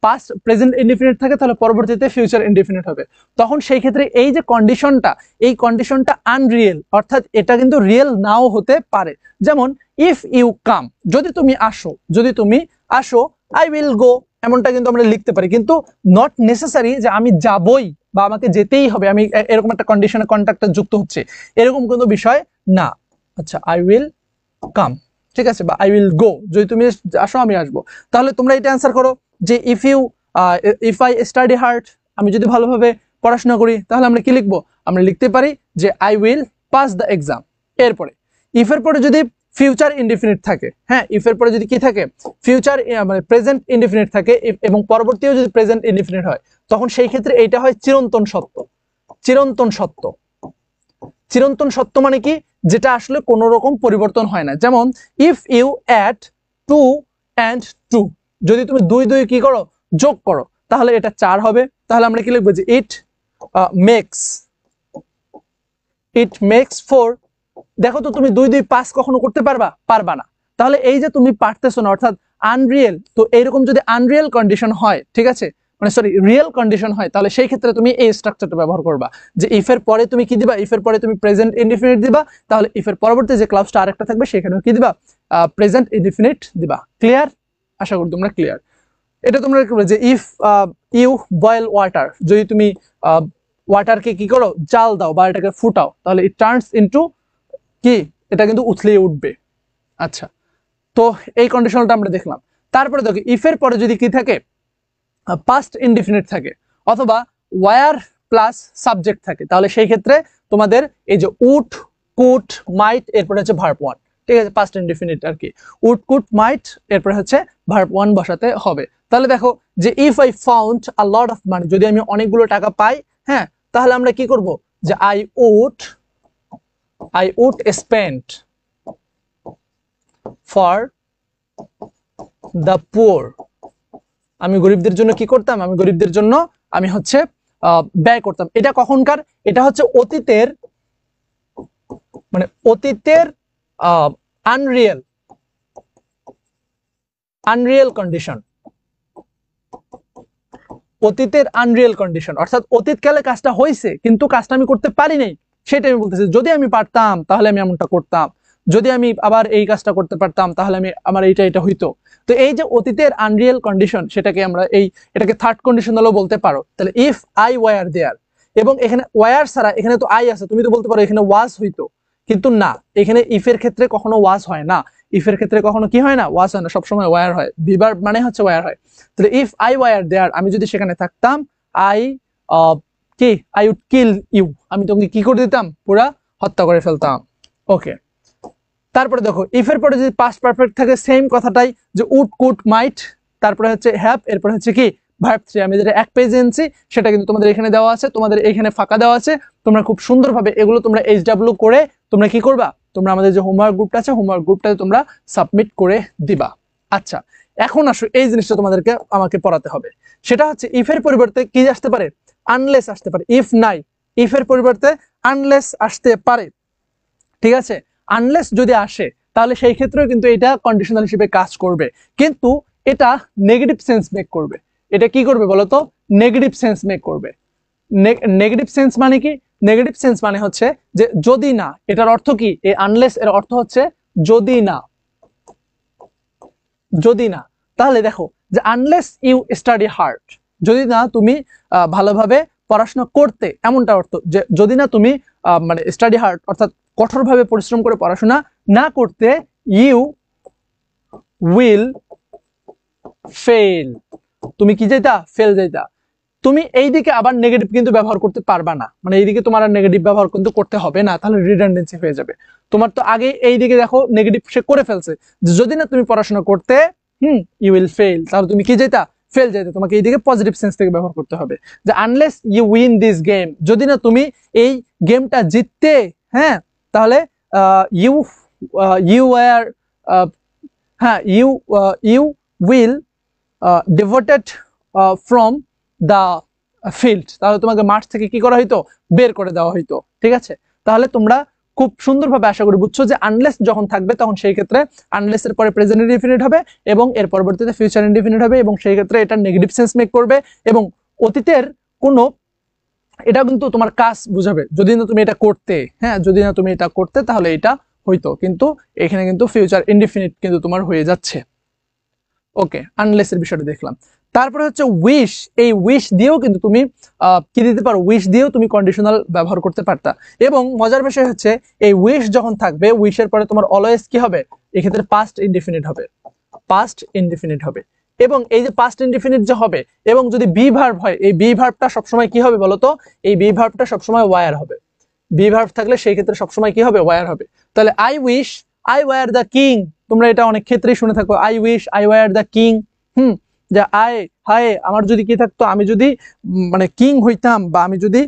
পাস্ট প্রেজেন্ট ইনডিফিনিট থাকে তাহলে পরবর্তীতে ফিউচার ইনডিফিনিট হবে। তখন সেই ক্ষেত্রে এই যে কন্ডিশনটা, এই কন্ডিশনটা আনরিয়েল, অর্থাৎ এটা কিন্তু রিয়েল নাও হতে পারে। যেমন ইফ ইউ কাম, যদি তুমি আসো, যদি তুমি আসো, আই উইল গো, এমনটা কিন্তু আমরা লিখতে পারি, কিন্তু নট নেসেসারি যে আমি যাবই বা আমাকে যেতেই হবে, আমি এরকম একটা কন্ডিশনে কন্ট্রাক্টটা যুক্ত হচ্ছে, এরকম কোনো বিষয় না। আচ্ছা, আই উইল কাম, ঠিক আছে, বা আই উইল গো, যদি তুমি আসো আমি আসবো। তাহলে তোমরা এটা অ্যান্সার করো যে if you if I study hard, আমি যদি ভালোভাবে পড়াশোনা করি তাহলে আমরা কি লিখবো? আমরা লিখতে পারি যে I will pass the exam. এরপরে ইফের পরে যদি ফিউচার ইনডিফিনিট থাকে, হ্যাঁ, ইফের পরে যদি কি থাকে, ফিউচার মানে প্রেজেন্ট ইনডিফিনিট থাকে এবং পরবর্তীও যদি প্রেজেন্ট ইনডিফিনিট হয়, তখন সেই ক্ষেত্রে এইটা হয় চিরন্তন সত্য। চিরন্তন সত্য, চিরন্তন সত্য মানে কি? যেটা আসলে কোনো রকম পরিবর্তন হয় না। যেমন ইফ ইউ অ্যাড 2 and 2, যদি তুমি 2 2 কি করো? যোগ করো, তাহলে এটা 4 হবে। তাহলে আমরা কি লিখবো? যে ইট মেক্স 4। দেখো তো তুমি 2 2 5 কখনো করতে পারবা না। তাহলে এই যে তুমি পারতেছো না, অর্থাৎ আনরিয়েল। তো এইরকম যদি আনরিয়েল কন্ডিশন হয়, ঠিক আছে, মানে সরি রিয়েল কন্ডিশন হয়, তাহলে সেই ক্ষেত্রে তুমি এই স্ট্রাকচারটা ব্যবহার করবা। যে ইফের পরে তুমি কি দিবা? ইফের পরে তুমি প্রেজেন্ট ইনডিফিনিট দিবা। তাহলে ইফের পরবর্তী যে ক্লাউজটা আরেকটা থাকবে সেখানেও কি দিবা? প্রেজেন্ট ইনডিফিনিট দিবা। ক্লিয়ার? আশা করি তোমরা ক্লিয়ার। এটা তোমরা করবে যে ইফ ইউ বয়েল ওয়াটার, যদি তুমি ওয়াটারকে কি করো? জাল দাও বা এটাকে ফুটাও, তাহলে ইট টার্নস ইনটু কি? এটা কিন্তু উথলিয়ে উঠবে। আচ্ছা, তো এই কন্ডিশনটা আমরা দেখলাম। তারপরে দেখো ইফের পরে যদি কি থাকে? পাস্ট ইনডিফিনিট থাকে, অথবা ওয়ার প্লাস সাবজেক্ট থাকে, তাহলে সেই ক্ষেত্রে তোমাদের এই যে উড, কুড, মাইট, এরপরে হচ্ছে ভার্ব 1, ঠিক আছে, পাস্ট ইনডিফিনিট আর কি। উড, কুড, মাইট, এরপরে হচ্ছে ভার্ব 1 বসাতে হবে। তাহলে দেখো যে if I found a lot of money, যদি আমি অনেকগুলো টাকা পাই, হ্যাঁ, তাহলে আমরা কি করব? যে I would spend for the poor, আমি গরিবদের জন্য কি করতাম? আমি গরিবদের জন্য আমি হচ্ছে ব্যয় করতাম। এটা কখনকার? এটা হচ্ছে অতীতের, মানে অতীতের আনরিয়েল কন্ডিশন। অতীতের আনরিয়েল কন্ডিশন, অর্থাৎ অতীতকালে কাজটা হয়েছে কিন্তু কাজটা আমি করতে পারি নাই, সেটা আমি বলতেছি। যদি আমি পারতাম তাহলে আমি এমনটা করতাম, যদি আমি আবার এই কাজটা করতে পারতাম তাহলে আমার এটা হইতো। তো এই যে অতীতের আনরিয়েল কন্ডিশন, সেটাকে আমরা এটাকে থার্ড কন্ডিশনালও বলতে পারো। তাহলে ইফ আই ওয়ার দেয়ার, এবং এখানে ওয়ার ছাড়া এখানে তো আই আছে, তুমি তো বলতে পারো এখানে ওয়াজ হইতো, কিন্তু না, এখানে ইফের ক্ষেত্রে কখনো ওয়াজ হয় না। ইফের ক্ষেত্রে কখনো কি হয় না? ওয়াজ হয় না, সবসময় ওয়ার হয়। বিবার মানে হচ্ছে ওয়ার হয়। তাহলে ইফ আই ওয়ার দেয়ার, আমি যদি সেখানে থাকতাম, আই উড কিল ইউ, আমি তোমাকে কি করে দিতাম? পুরা হত্যা করে ফেলতাম। ওকে, তারপরে দেখো ইফের পরে যদি পাস্ট পারফেক্ট থাকে, সেম কথাটাই, যে উড, কুড, মাইট, তারপরে হচ্ছে হ্যাভ, এরপরে হচ্ছে কি? ভার্ব 3। আমি যেটা এক পেজে এনেছি সেটা কিন্তু তোমাদের এখানে দেওয়া আছে, তোমাদের এখানে ফাঁকা দেওয়া আছে। তোমরা খুব সুন্দরভাবে এগুলো তোমরা HW করে তোমরা কি করবা? তোমরা আমাদের যে হোমওয়ার্ক গ্রুপটা আছে, হোমওয়ার্ক গ্রুপটাতে তোমরা সাবমিট করে দিবা। আচ্ছা, এখন আসো এই জিনিসটা আমাকে পড়াতে হবে। সেটা হচ্ছে ইফের পরিবর্তে কি আসতে পারে? আনলেস আসতে পারে। ইফ নাই, ইফের পরিবর্তে আনলেস আসতে পারে, ঠিক আছে। আনলেস যদি আসে তাহলে সেই ক্ষেত্রেও কিন্তু এটা কন্ডিশনাল হিসেবে কাজ করবে, কিন্তু এটা নেগেটিভ সেন্স মেক করবে। এটা কি করবে বলতো? নেগেটিভ সেন্স মেক করবে। নেগেটিভ সেন্স মানে কি? নেগেটিভ সেন্স মানে হচ্ছে যে যদি না, এটার অর্থ কি? এই আনলেস এর অর্থ হচ্ছে যদি না, যদি না। তাহলে দেখো যে আনলেস ইউ স্টাডি হার্ড, যদি না তুমি ভালোভাবে পড়াশোনা করতে, এমনটা অর্থ। যে যদি না তুমি মানে স্টাডি হার্ড অর্থাৎ কঠোরভাবে পরিশ্রম করে পড়াশোনা না করতে, ইউ উইল ফেল, তুমি কি যাইতা? ফেল যাইতা। তুমি এইদিকে আবার নেগেটিভ কিন্তু ব্যবহার করতে পারবা না, মানে এইদিকে তোমার আর নেগেটিভ ব্যবহার কিন্তু করতে হবে না, তাহলে রিডান্ডেন্সি হয়ে যাবে। তোমার তো আগে এইদিকে দেখো নেগেটিভ সে করে ফেলছে, যদি না তুমি পড়াশোনা করতে, ইউ উইল ফেল, তাহলে তুমি কি যাইতা? ফেল যাইতা। তোমাকে এইদিকে পজিটিভ সেন্স থেকে ব্যবহার করতে হবে, যে unless you win this game, যদি না তুমি এই গেমটা জিততে, হ্যাঁ, তাহলে ইউ আর হ্যাঁ you will devoted from the field, তাহলে তোমাকে মাঠ থেকে কি করা হইতো? বের করে দেওয়া হইতো, ঠিক আছে। তাহলে তোমরা খুব সুন্দরভাবে আশা করি বুঝছো যে আনলেস যখন থাকবে তখন সেই ক্ষেত্রে আনলেস এর পরে প্রেজেন্ট ইনডিফিনিট হবে এবং এর পরবর্তীতে ফিউচার ইনডিফিনিট হবে, এবং সেই ক্ষেত্রে এটা নেগেটিভ সেন্স মেক করবে এবং অতীতের কোনো, এটা কিন্তু তোমার কাজ বুঝাবে। যদি না তুমি এটা করতে, হ্যাঁ, যদি না তুমি এটা করতে তাহলে এটা হইতো, কিন্তু এখানে কিন্তু ফিউচার ইনডিফিনিট কিন্তু তোমার হয়ে যাচ্ছে। ওকে, আনলেস এর বিষয়টা দেখলাম। তারপরে হচ্ছে উইশ, এই উইশ দিয়েও কিন্তু তুমি কি দিতে পারো? উইশ দিয়েও তুমি কন্ডিশনাল ব্যবহার করতে পারতা। এবং মজার বিষয় হচ্ছে এই উইশ যখন থাকবে, উইশের পরে তোমার অলওয়েজ কি হবে? এক্ষেত্রে পাস্ট ইনডিফিনিট হবে, পাস্ট ইনডিফিনিট হবে। এবং এই যে পাস্ট ইনডিফিনিট যে হবে এবং যদি বি ভার্ব হয়, এই বি ভার্বটা সবসময় কি হবে বলতো, এই বি ভার্বটা সবসময় ওয়ার হবে। বি ভার্ব থাকলে সেই ক্ষেত্রে সবসময় কি হবে, ওয়ার হবে। তাহলে I wish I war the king, তোমরা এটা অনেক ক্ষেত্রেই শুনে থাকো, I wish I war the king. যে হায় আমার যদি কি থাকতো, আমি যদি মানে কিং হইতাম, বা আমি যদি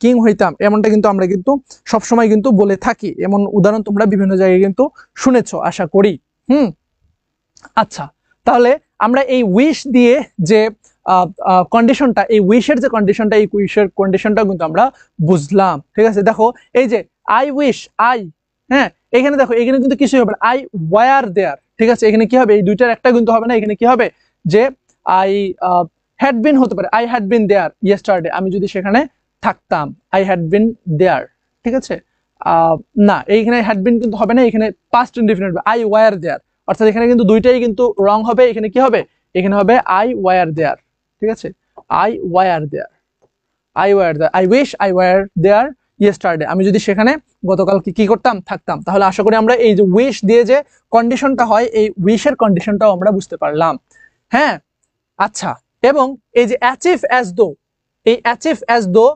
কিং হইতাম, এমনটা কিন্তু আমরা কিন্তু সবসময় কিন্তু বলে থাকি। এমন উদাহরণ তোমরা বিভিন্ন জায়গায় কিন্তু শুনেছো আশা করি। আচ্ছা, তাহলে আমরা এই উইশ দিয়ে যে কন্ডিশনটা, এই উইশের যে কন্ডিশনটা, এই উইশের কন্ডিশনটা কিন্তু আমরা বুঝলাম। ঠিক আছে, দেখো এই যে আই উইশ আই, হ্যাঁ এখানে দেখো এখানে কিন্তু কিছুই হবে না, আই ওয়ার দেয়ার। ঠিক আছে, এখানে কি হবে, এই দুইটার একটা কিন্তু হবে না, এখানে কি হবে যে আই হ্যাড বিন হতে পারে, I had been there yesterday, আমি যদি সেখানে থাকতাম, আই হ্যাড বিন দেয়ার। ঠিক আছে, না এইখানে হ্যাড বিন কিন্তু হবে না, এখানে পাস্ট ইনডিফিনিট আই ওয়ার দেয়ার, অর্থাৎ এখানে কিন্তু দুইটাই কিন্তু রং হবে। এখানে কি হবে, এখানে হবে আই ওয়ার দেয়ার। ঠিক আছে, I were there, I were there, I wish I were there yesterday, আমি যদি সেখানে গতকাল কি করতাম, থাকতাম। তাহলে আশা করি আমরা এই যে উইশ দিয়ে যে কন্ডিশনটা হয়, এই উইশের কন্ডিশনটাও আমরা বুঝতে পারলাম। হ্যাঁ, আচ্ছা, এবং এই যে অ্যাচিভ অ্যাজ দো, এই অ্যাচিভ অ্যাজ দো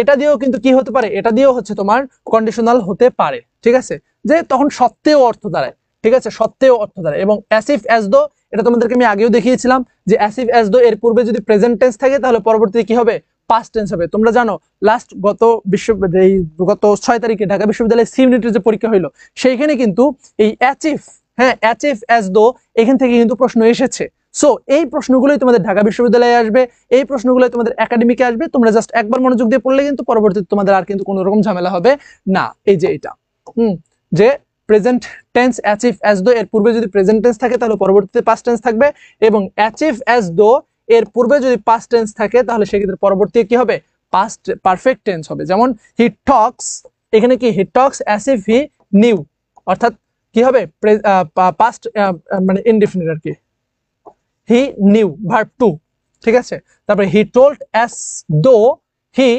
এটা দিয়েও কিন্তু কি হতে পারে, এটা দিয়েও হচ্ছে তোমার কন্ডিশনাল হতে পারে। ঠিক আছে, যে তখন সত্ত্বেও অর্থ দাঁড়ায়। ঠিক আছে, সত্ত্বেও অর্থ দাঁড়ায়। এবং অ্যাসিভ অ্যাজ দো, এটা তোমাদেরকে আমি আগেও দেখিয়েছিলাম যে অ্যাসিভ অ্যাজ দো এর পূর্বে যদি প্রেজেন্ট টেন্স থাকে তাহলে পরবর্তীতে কি হবে, পাস্ট টেন্স হবে। তোমরা জানো লাস্ট গত 6 তারিখে ঢাকা বিশ্ববিদ্যালয়ের সি ইউনিটের যে পরীক্ষা হইলো, সেইখানে কিন্তু এই অ্যাচিভ, হ্যাঁ অ্যাচিভ অ্যাজ দো এখান থেকে কিন্তু প্রশ্ন এসেছে। সো এই প্রশ্নগুলোই তোমাদের ঢাকা বিশ্ববিদ্যালয়ে আসবে, এই প্রশ্নগুলোই তোমাদের একাডেমিকে আসবে। তোমরা জাস্ট একবার মনোযোগ দিয়ে পড়লে কিন্তু পরবর্তীতে তোমাদের আর কিন্তু কোনো রকম ঝামেলা হবে না। এই যে এটা যে present tense achieve as though এর পূর্বে যদি প্রেজেন্ট টেন্স থাকে তাহলে পরবর্তীতে পাস্ট টেন্স থাকবে, এবং অ্যাচিভ অ্যাজ দো এর পূর্বে যদি পাস্ট টেন্স থাকে তাহলে সেক্ষেত্রে পরবর্তীতে কি হবে, পাস্ট পারফেক্ট টেন্স হবে। যেমন হি টক্স, এখানে কি he talks as if he knew, অর্থাৎ কি হবে পাস্ট মানে ইনডিফিনিট আর কি, হি নিউ ভার্ব টু। ঠিক আছে, তারপরে he told as though he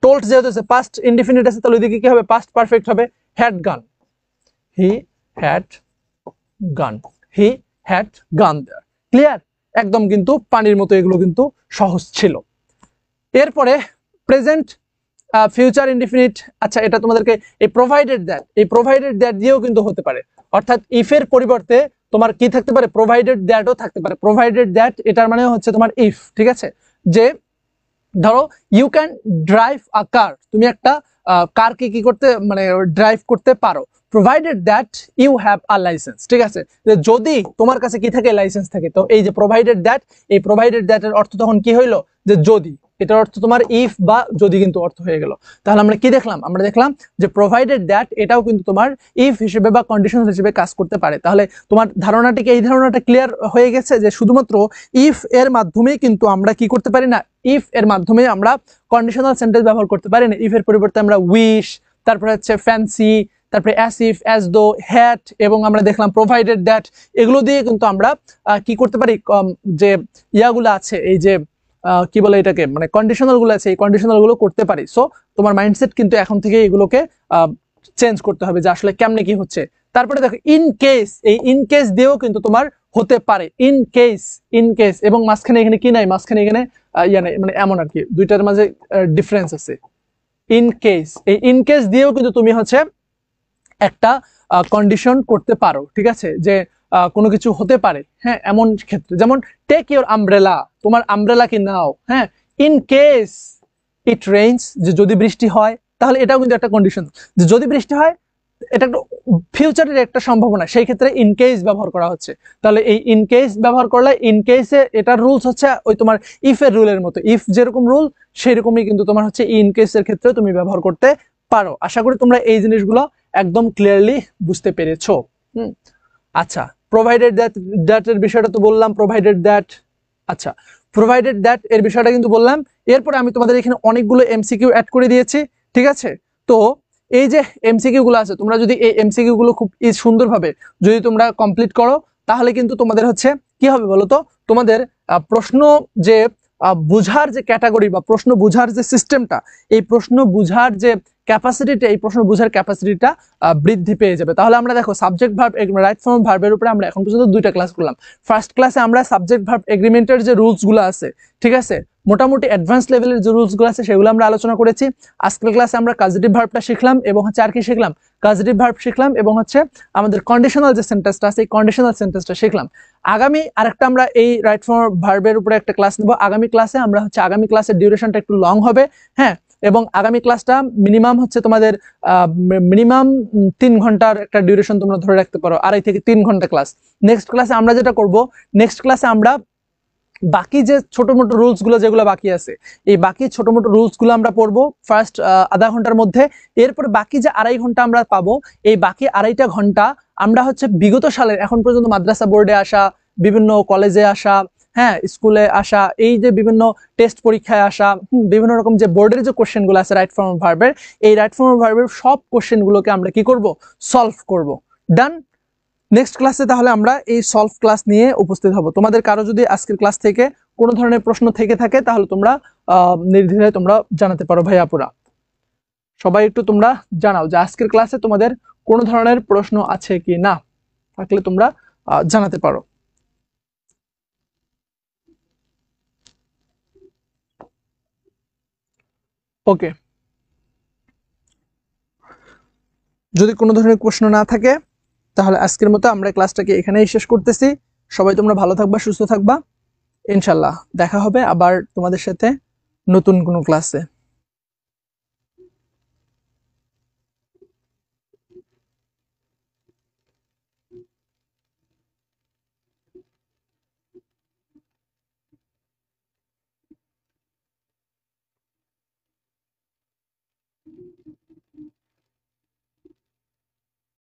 told, যেহেতু পাস্ট ইনডিফিনিট আছে তাহলে ওইদিকে কি হবে, পাস্ট পারফেক্ট হবে, হ্যাড গান, হি হ্যাড গান, হি হ্যাড গান দেয়ার। ক্লিয়ার, একদম কিন্তু পানির মতো, এগুলো কিন্তু সহজ ছিল। এরপরে প্রেজেন্ট ফিউচার ইনডিফিনিট। আচ্ছা, এটা তোমাদেরকে এই প্রোভাইডেড দ্যাট, এই প্রোভাইডেড দ্যাট দিয়েও কিন্তু হতে পারে, অর্থাৎ ইফের পরিবর্তে তোমার কি থাকতে পারে, প্রোভাইডেড দ্যাটও থাকতে পারে। প্রোভাইডেড দ্যাট এটার মানে হচ্ছে তোমার ইফ। ঠিক আছে, যে ধরো you can drive a car, তুমি একটা কারকে কি করতে মানে ড্রাইভ করতে পারো, provided that you have a licence. ঠিক আছে, যদি তোমার কাছে কি থাকে, লাইসেন্স থাকে। তো এই যে প্রোভাইডেড দ্যাট, এই প্রোভাইডেড দ্যাটের অর্থ তখন কি হইলো, যে যদি, এটার অর্থ তোমার ইফ বা যদি কিন্তু অর্থ হয়ে গেল। তাহলে আমরা কি দেখলাম, আমরা দেখলাম যে প্রোভাইডেড দ্যাট এটাও কিন্তু তোমার ইফ হিসেবে বা কন্ডিশনাল হিসেবে কাজ করতে পারে। তাহলে তোমার ধারণাটিকে, এই ধারণাটা ক্লিয়ার হয়ে গেছে যে শুধুমাত্র ইফ এর মাধ্যমেই কিন্তু আমরা কি করতে পারি না, ইফ এর মাধ্যমে আমরা কন্ডিশনাল সেন্টেন্স ব্যবহার করতে পারি না। ইফ এর পরিবর্তে আমরা উইশ, তারপরে হচ্ছে ফ্যান্সি, তারপরে as if, as though, hat, এবং আমরা দেখলাম প্রোভাইডেড দ্যাট, এগুলো দিয়ে কিন্তু আমরা কি করতে পারি, যে ইয়াগুলো আছে, এই যে কি বলে এটাকে, মানে কন্ডিশনাল গুলো আছে, এই কন্ডিশনাল গুলো করতে পারি। সো তোমার মাইন্ডসেট কিন্তু এখন থেকে এগুলোকে চেঞ্জ করতে হবে যে আসলে কেমনে কি হচ্ছে। তারপরে দেখো ইন কেস, এই ইন কেস দিয়েও কিন্তু তোমার হতে পারে, ইন কেস, ইন কেস, এবং মাঝখানে এখানে কি নাই, মাঝখানে এখানে ইয়া নাই, মানে এমন আর কি, দুইটার মাঝে ডিফারেন্স আছে। ইন কেস, এই ইন কেস দিয়েও কিন্তু তুমি হচ্ছে একটা কন্ডিশন করতে পারো। ঠিক আছে, যে কোনো কিছু হতে পারে, হ্যাঁ এমন ক্ষেত্রে, যেমন টেক ইউর আমব্রেলা, তোমার আমব্রেলা কি নাও, হ্যাঁ ইন কেস ইট রেইনস, যে যদি বৃষ্টি হয়, তাহলে এটাও কিন্তু একটা কন্ডিশন, যে যদি বৃষ্টি হয়, এটা একটা ফিউচারের একটা সম্ভাবনা, সেই ক্ষেত্রে ইন কেস ব্যবহার করা হচ্ছে। তাহলে এই ইন কেস ব্যবহার করলে, ইন কেসে এটার রুলস হচ্ছে ওই তোমার ইফ এর রুলের মতো, ইফ যেরকম রুল সেই রকমই কিন্তু তোমার হচ্ছে ইন কেসের ক্ষেত্রে তুমি ব্যবহার করতে পারো। আশা করি তোমরা এই জিনিসগুলো একদম ক্লিয়ারলি বুঝতে পেরেছো। আচ্ছা, প্রোভাইডেড দ্যাট এর বিষয়টা তো বললাম, প্রোভাইডেড দ্যাট। আচ্ছা, প্রোভাইডেড দ্যাট এর বিষয়টা কিন্তু বললাম। এরপরে আমি তোমাদের এখানে অনেকগুলো এমসিকিউ অ্যাড করে দিয়েছি। ঠিক আছে, তো এই যে এমসিকিউ গুলো আছে, তোমরা যদি এই এমসিকিউ গুলো খুব সুন্দরভাবে যদি তোমরা কমপ্লিট করো, তাহলে কিন্তু তোমাদের হচ্ছে কি হবে বলো তো, তোমাদের প্রশ্ন যে বুঝার যে ক্যাটাগরি বা প্রশ্ন বুঝার যে সিস্টেমটা, এই প্রশ্ন বুঝার যে ক্যাপাসিটিটা, এই প্রশ্ন বুঝার ক্যাপাসিটিটা বৃদ্ধি পেয়ে যাবে। তাহলে আমরা দেখো সাবজেক্ট ভার্ব রাইট ফর্ম ভার্বের উপরে আমরা এখন পর্যন্ত 2টা ক্লাস করলাম। ফার্স্ট ক্লাসে আমরা সাবজেক্ট ভার্ব এগ্রিমেন্টের যে রুলসগুলো আছে, ঠিক আছে, মোটামুটি অ্যাডভান্স লেভেলের যে রুলসগুলো আছে সেগুলো আমরা আলোচনা করেছি। আজকের ক্লাসে আমরা কাজেটিভ ভার্বটা শিখলাম এবং হচ্ছে আর কি শিখলাম, কাজেটিভ ভার্ব শিখলাম এবং হচ্ছে আমাদের কন্ডিশনাল যে সেন্টেন্সটা আছে এই কন্ডিশনাল সেন্টেন্সটা শিখলাম। আগামী আরেকটা আমরা এই রাইট ফর্ম ভার্বের উপরে একটা ক্লাস নেব। আগামী ক্লাসে আমরা হচ্ছে আগামী ক্লাসের ডিউরেশনটা একটু লং হবে, হ্যাঁ, এবং আগামী ক্লাসটা মিনিমাম হচ্ছে তোমাদের মিনিমাম 3 ঘন্টার একটা ডিউরেশন তোমরা ধরে রাখতে পারো, 2.5 থেকে 3 ঘন্টা ক্লাস। নেক্সট ক্লাসে আমরা যেটা করব, নেক্সট ক্লাসে আমরা বাকি যে ছোট মোটো রুলস গুলো যেগুলো বাকি আছে, এই বাকি ছোট মোটো রুলস গুলো আমরা পড়বো ফার্স্ট আধা ঘন্টার মধ্যে। এরপরে বাকি যে 2.5 ঘন্টা আমরা পাবো, এই বাকি 2.5টা ঘন্টা আমরা হচ্ছে বিগত সালের এখন পর্যন্ত মাদ্রাসা বোর্ডে আসা, বিভিন্ন কলেজে আসা, হ্যাঁ, স্কুলে আসা, এই যে বিভিন্ন টেস্ট পরীক্ষায় আসা, বিভিন্ন রকম যে বোর্ডের যে কোশ্চেন গুলো আছে রাইট ফর্ম ভার্বের, এই রাইট ফর্ম ভার্বের সব কোশ্চেন গুলোকে আমরা কি করব, সলভ করব। ডান। নেক্সট ক্লাসে তাহলে আমরা এই সলভ ক্লাস নিয়ে উপস্থিত হব। তোমাদের কারো যদি আজকের ক্লাস থেকে কোনো ধরনের প্রশ্ন থেকে থাকে তাহলে তোমরা নির্দ্বিধায় তোমরা জানাতে পারো। ভাই আপুরা সবাই একটু তোমরা জানাও যে আজকের ক্লাসে তোমাদের কোনো ধরনের প্রশ্ন আছে কি না, থাকলে তোমরা জানাতে পারো। ওকে, যদি কোনো ধরনের প্রশ্ন না থাকে তাহলে আজকের মতো আমরা ক্লাসটাকে এখানেই শেষ করতেছি। সবাই তোমরা ভালো থাকবা, সুস্থ থাকবা, ইনশাল্লাহ দেখা হবে আবার তোমাদের সাথে নতুন কোনো ক্লাসে।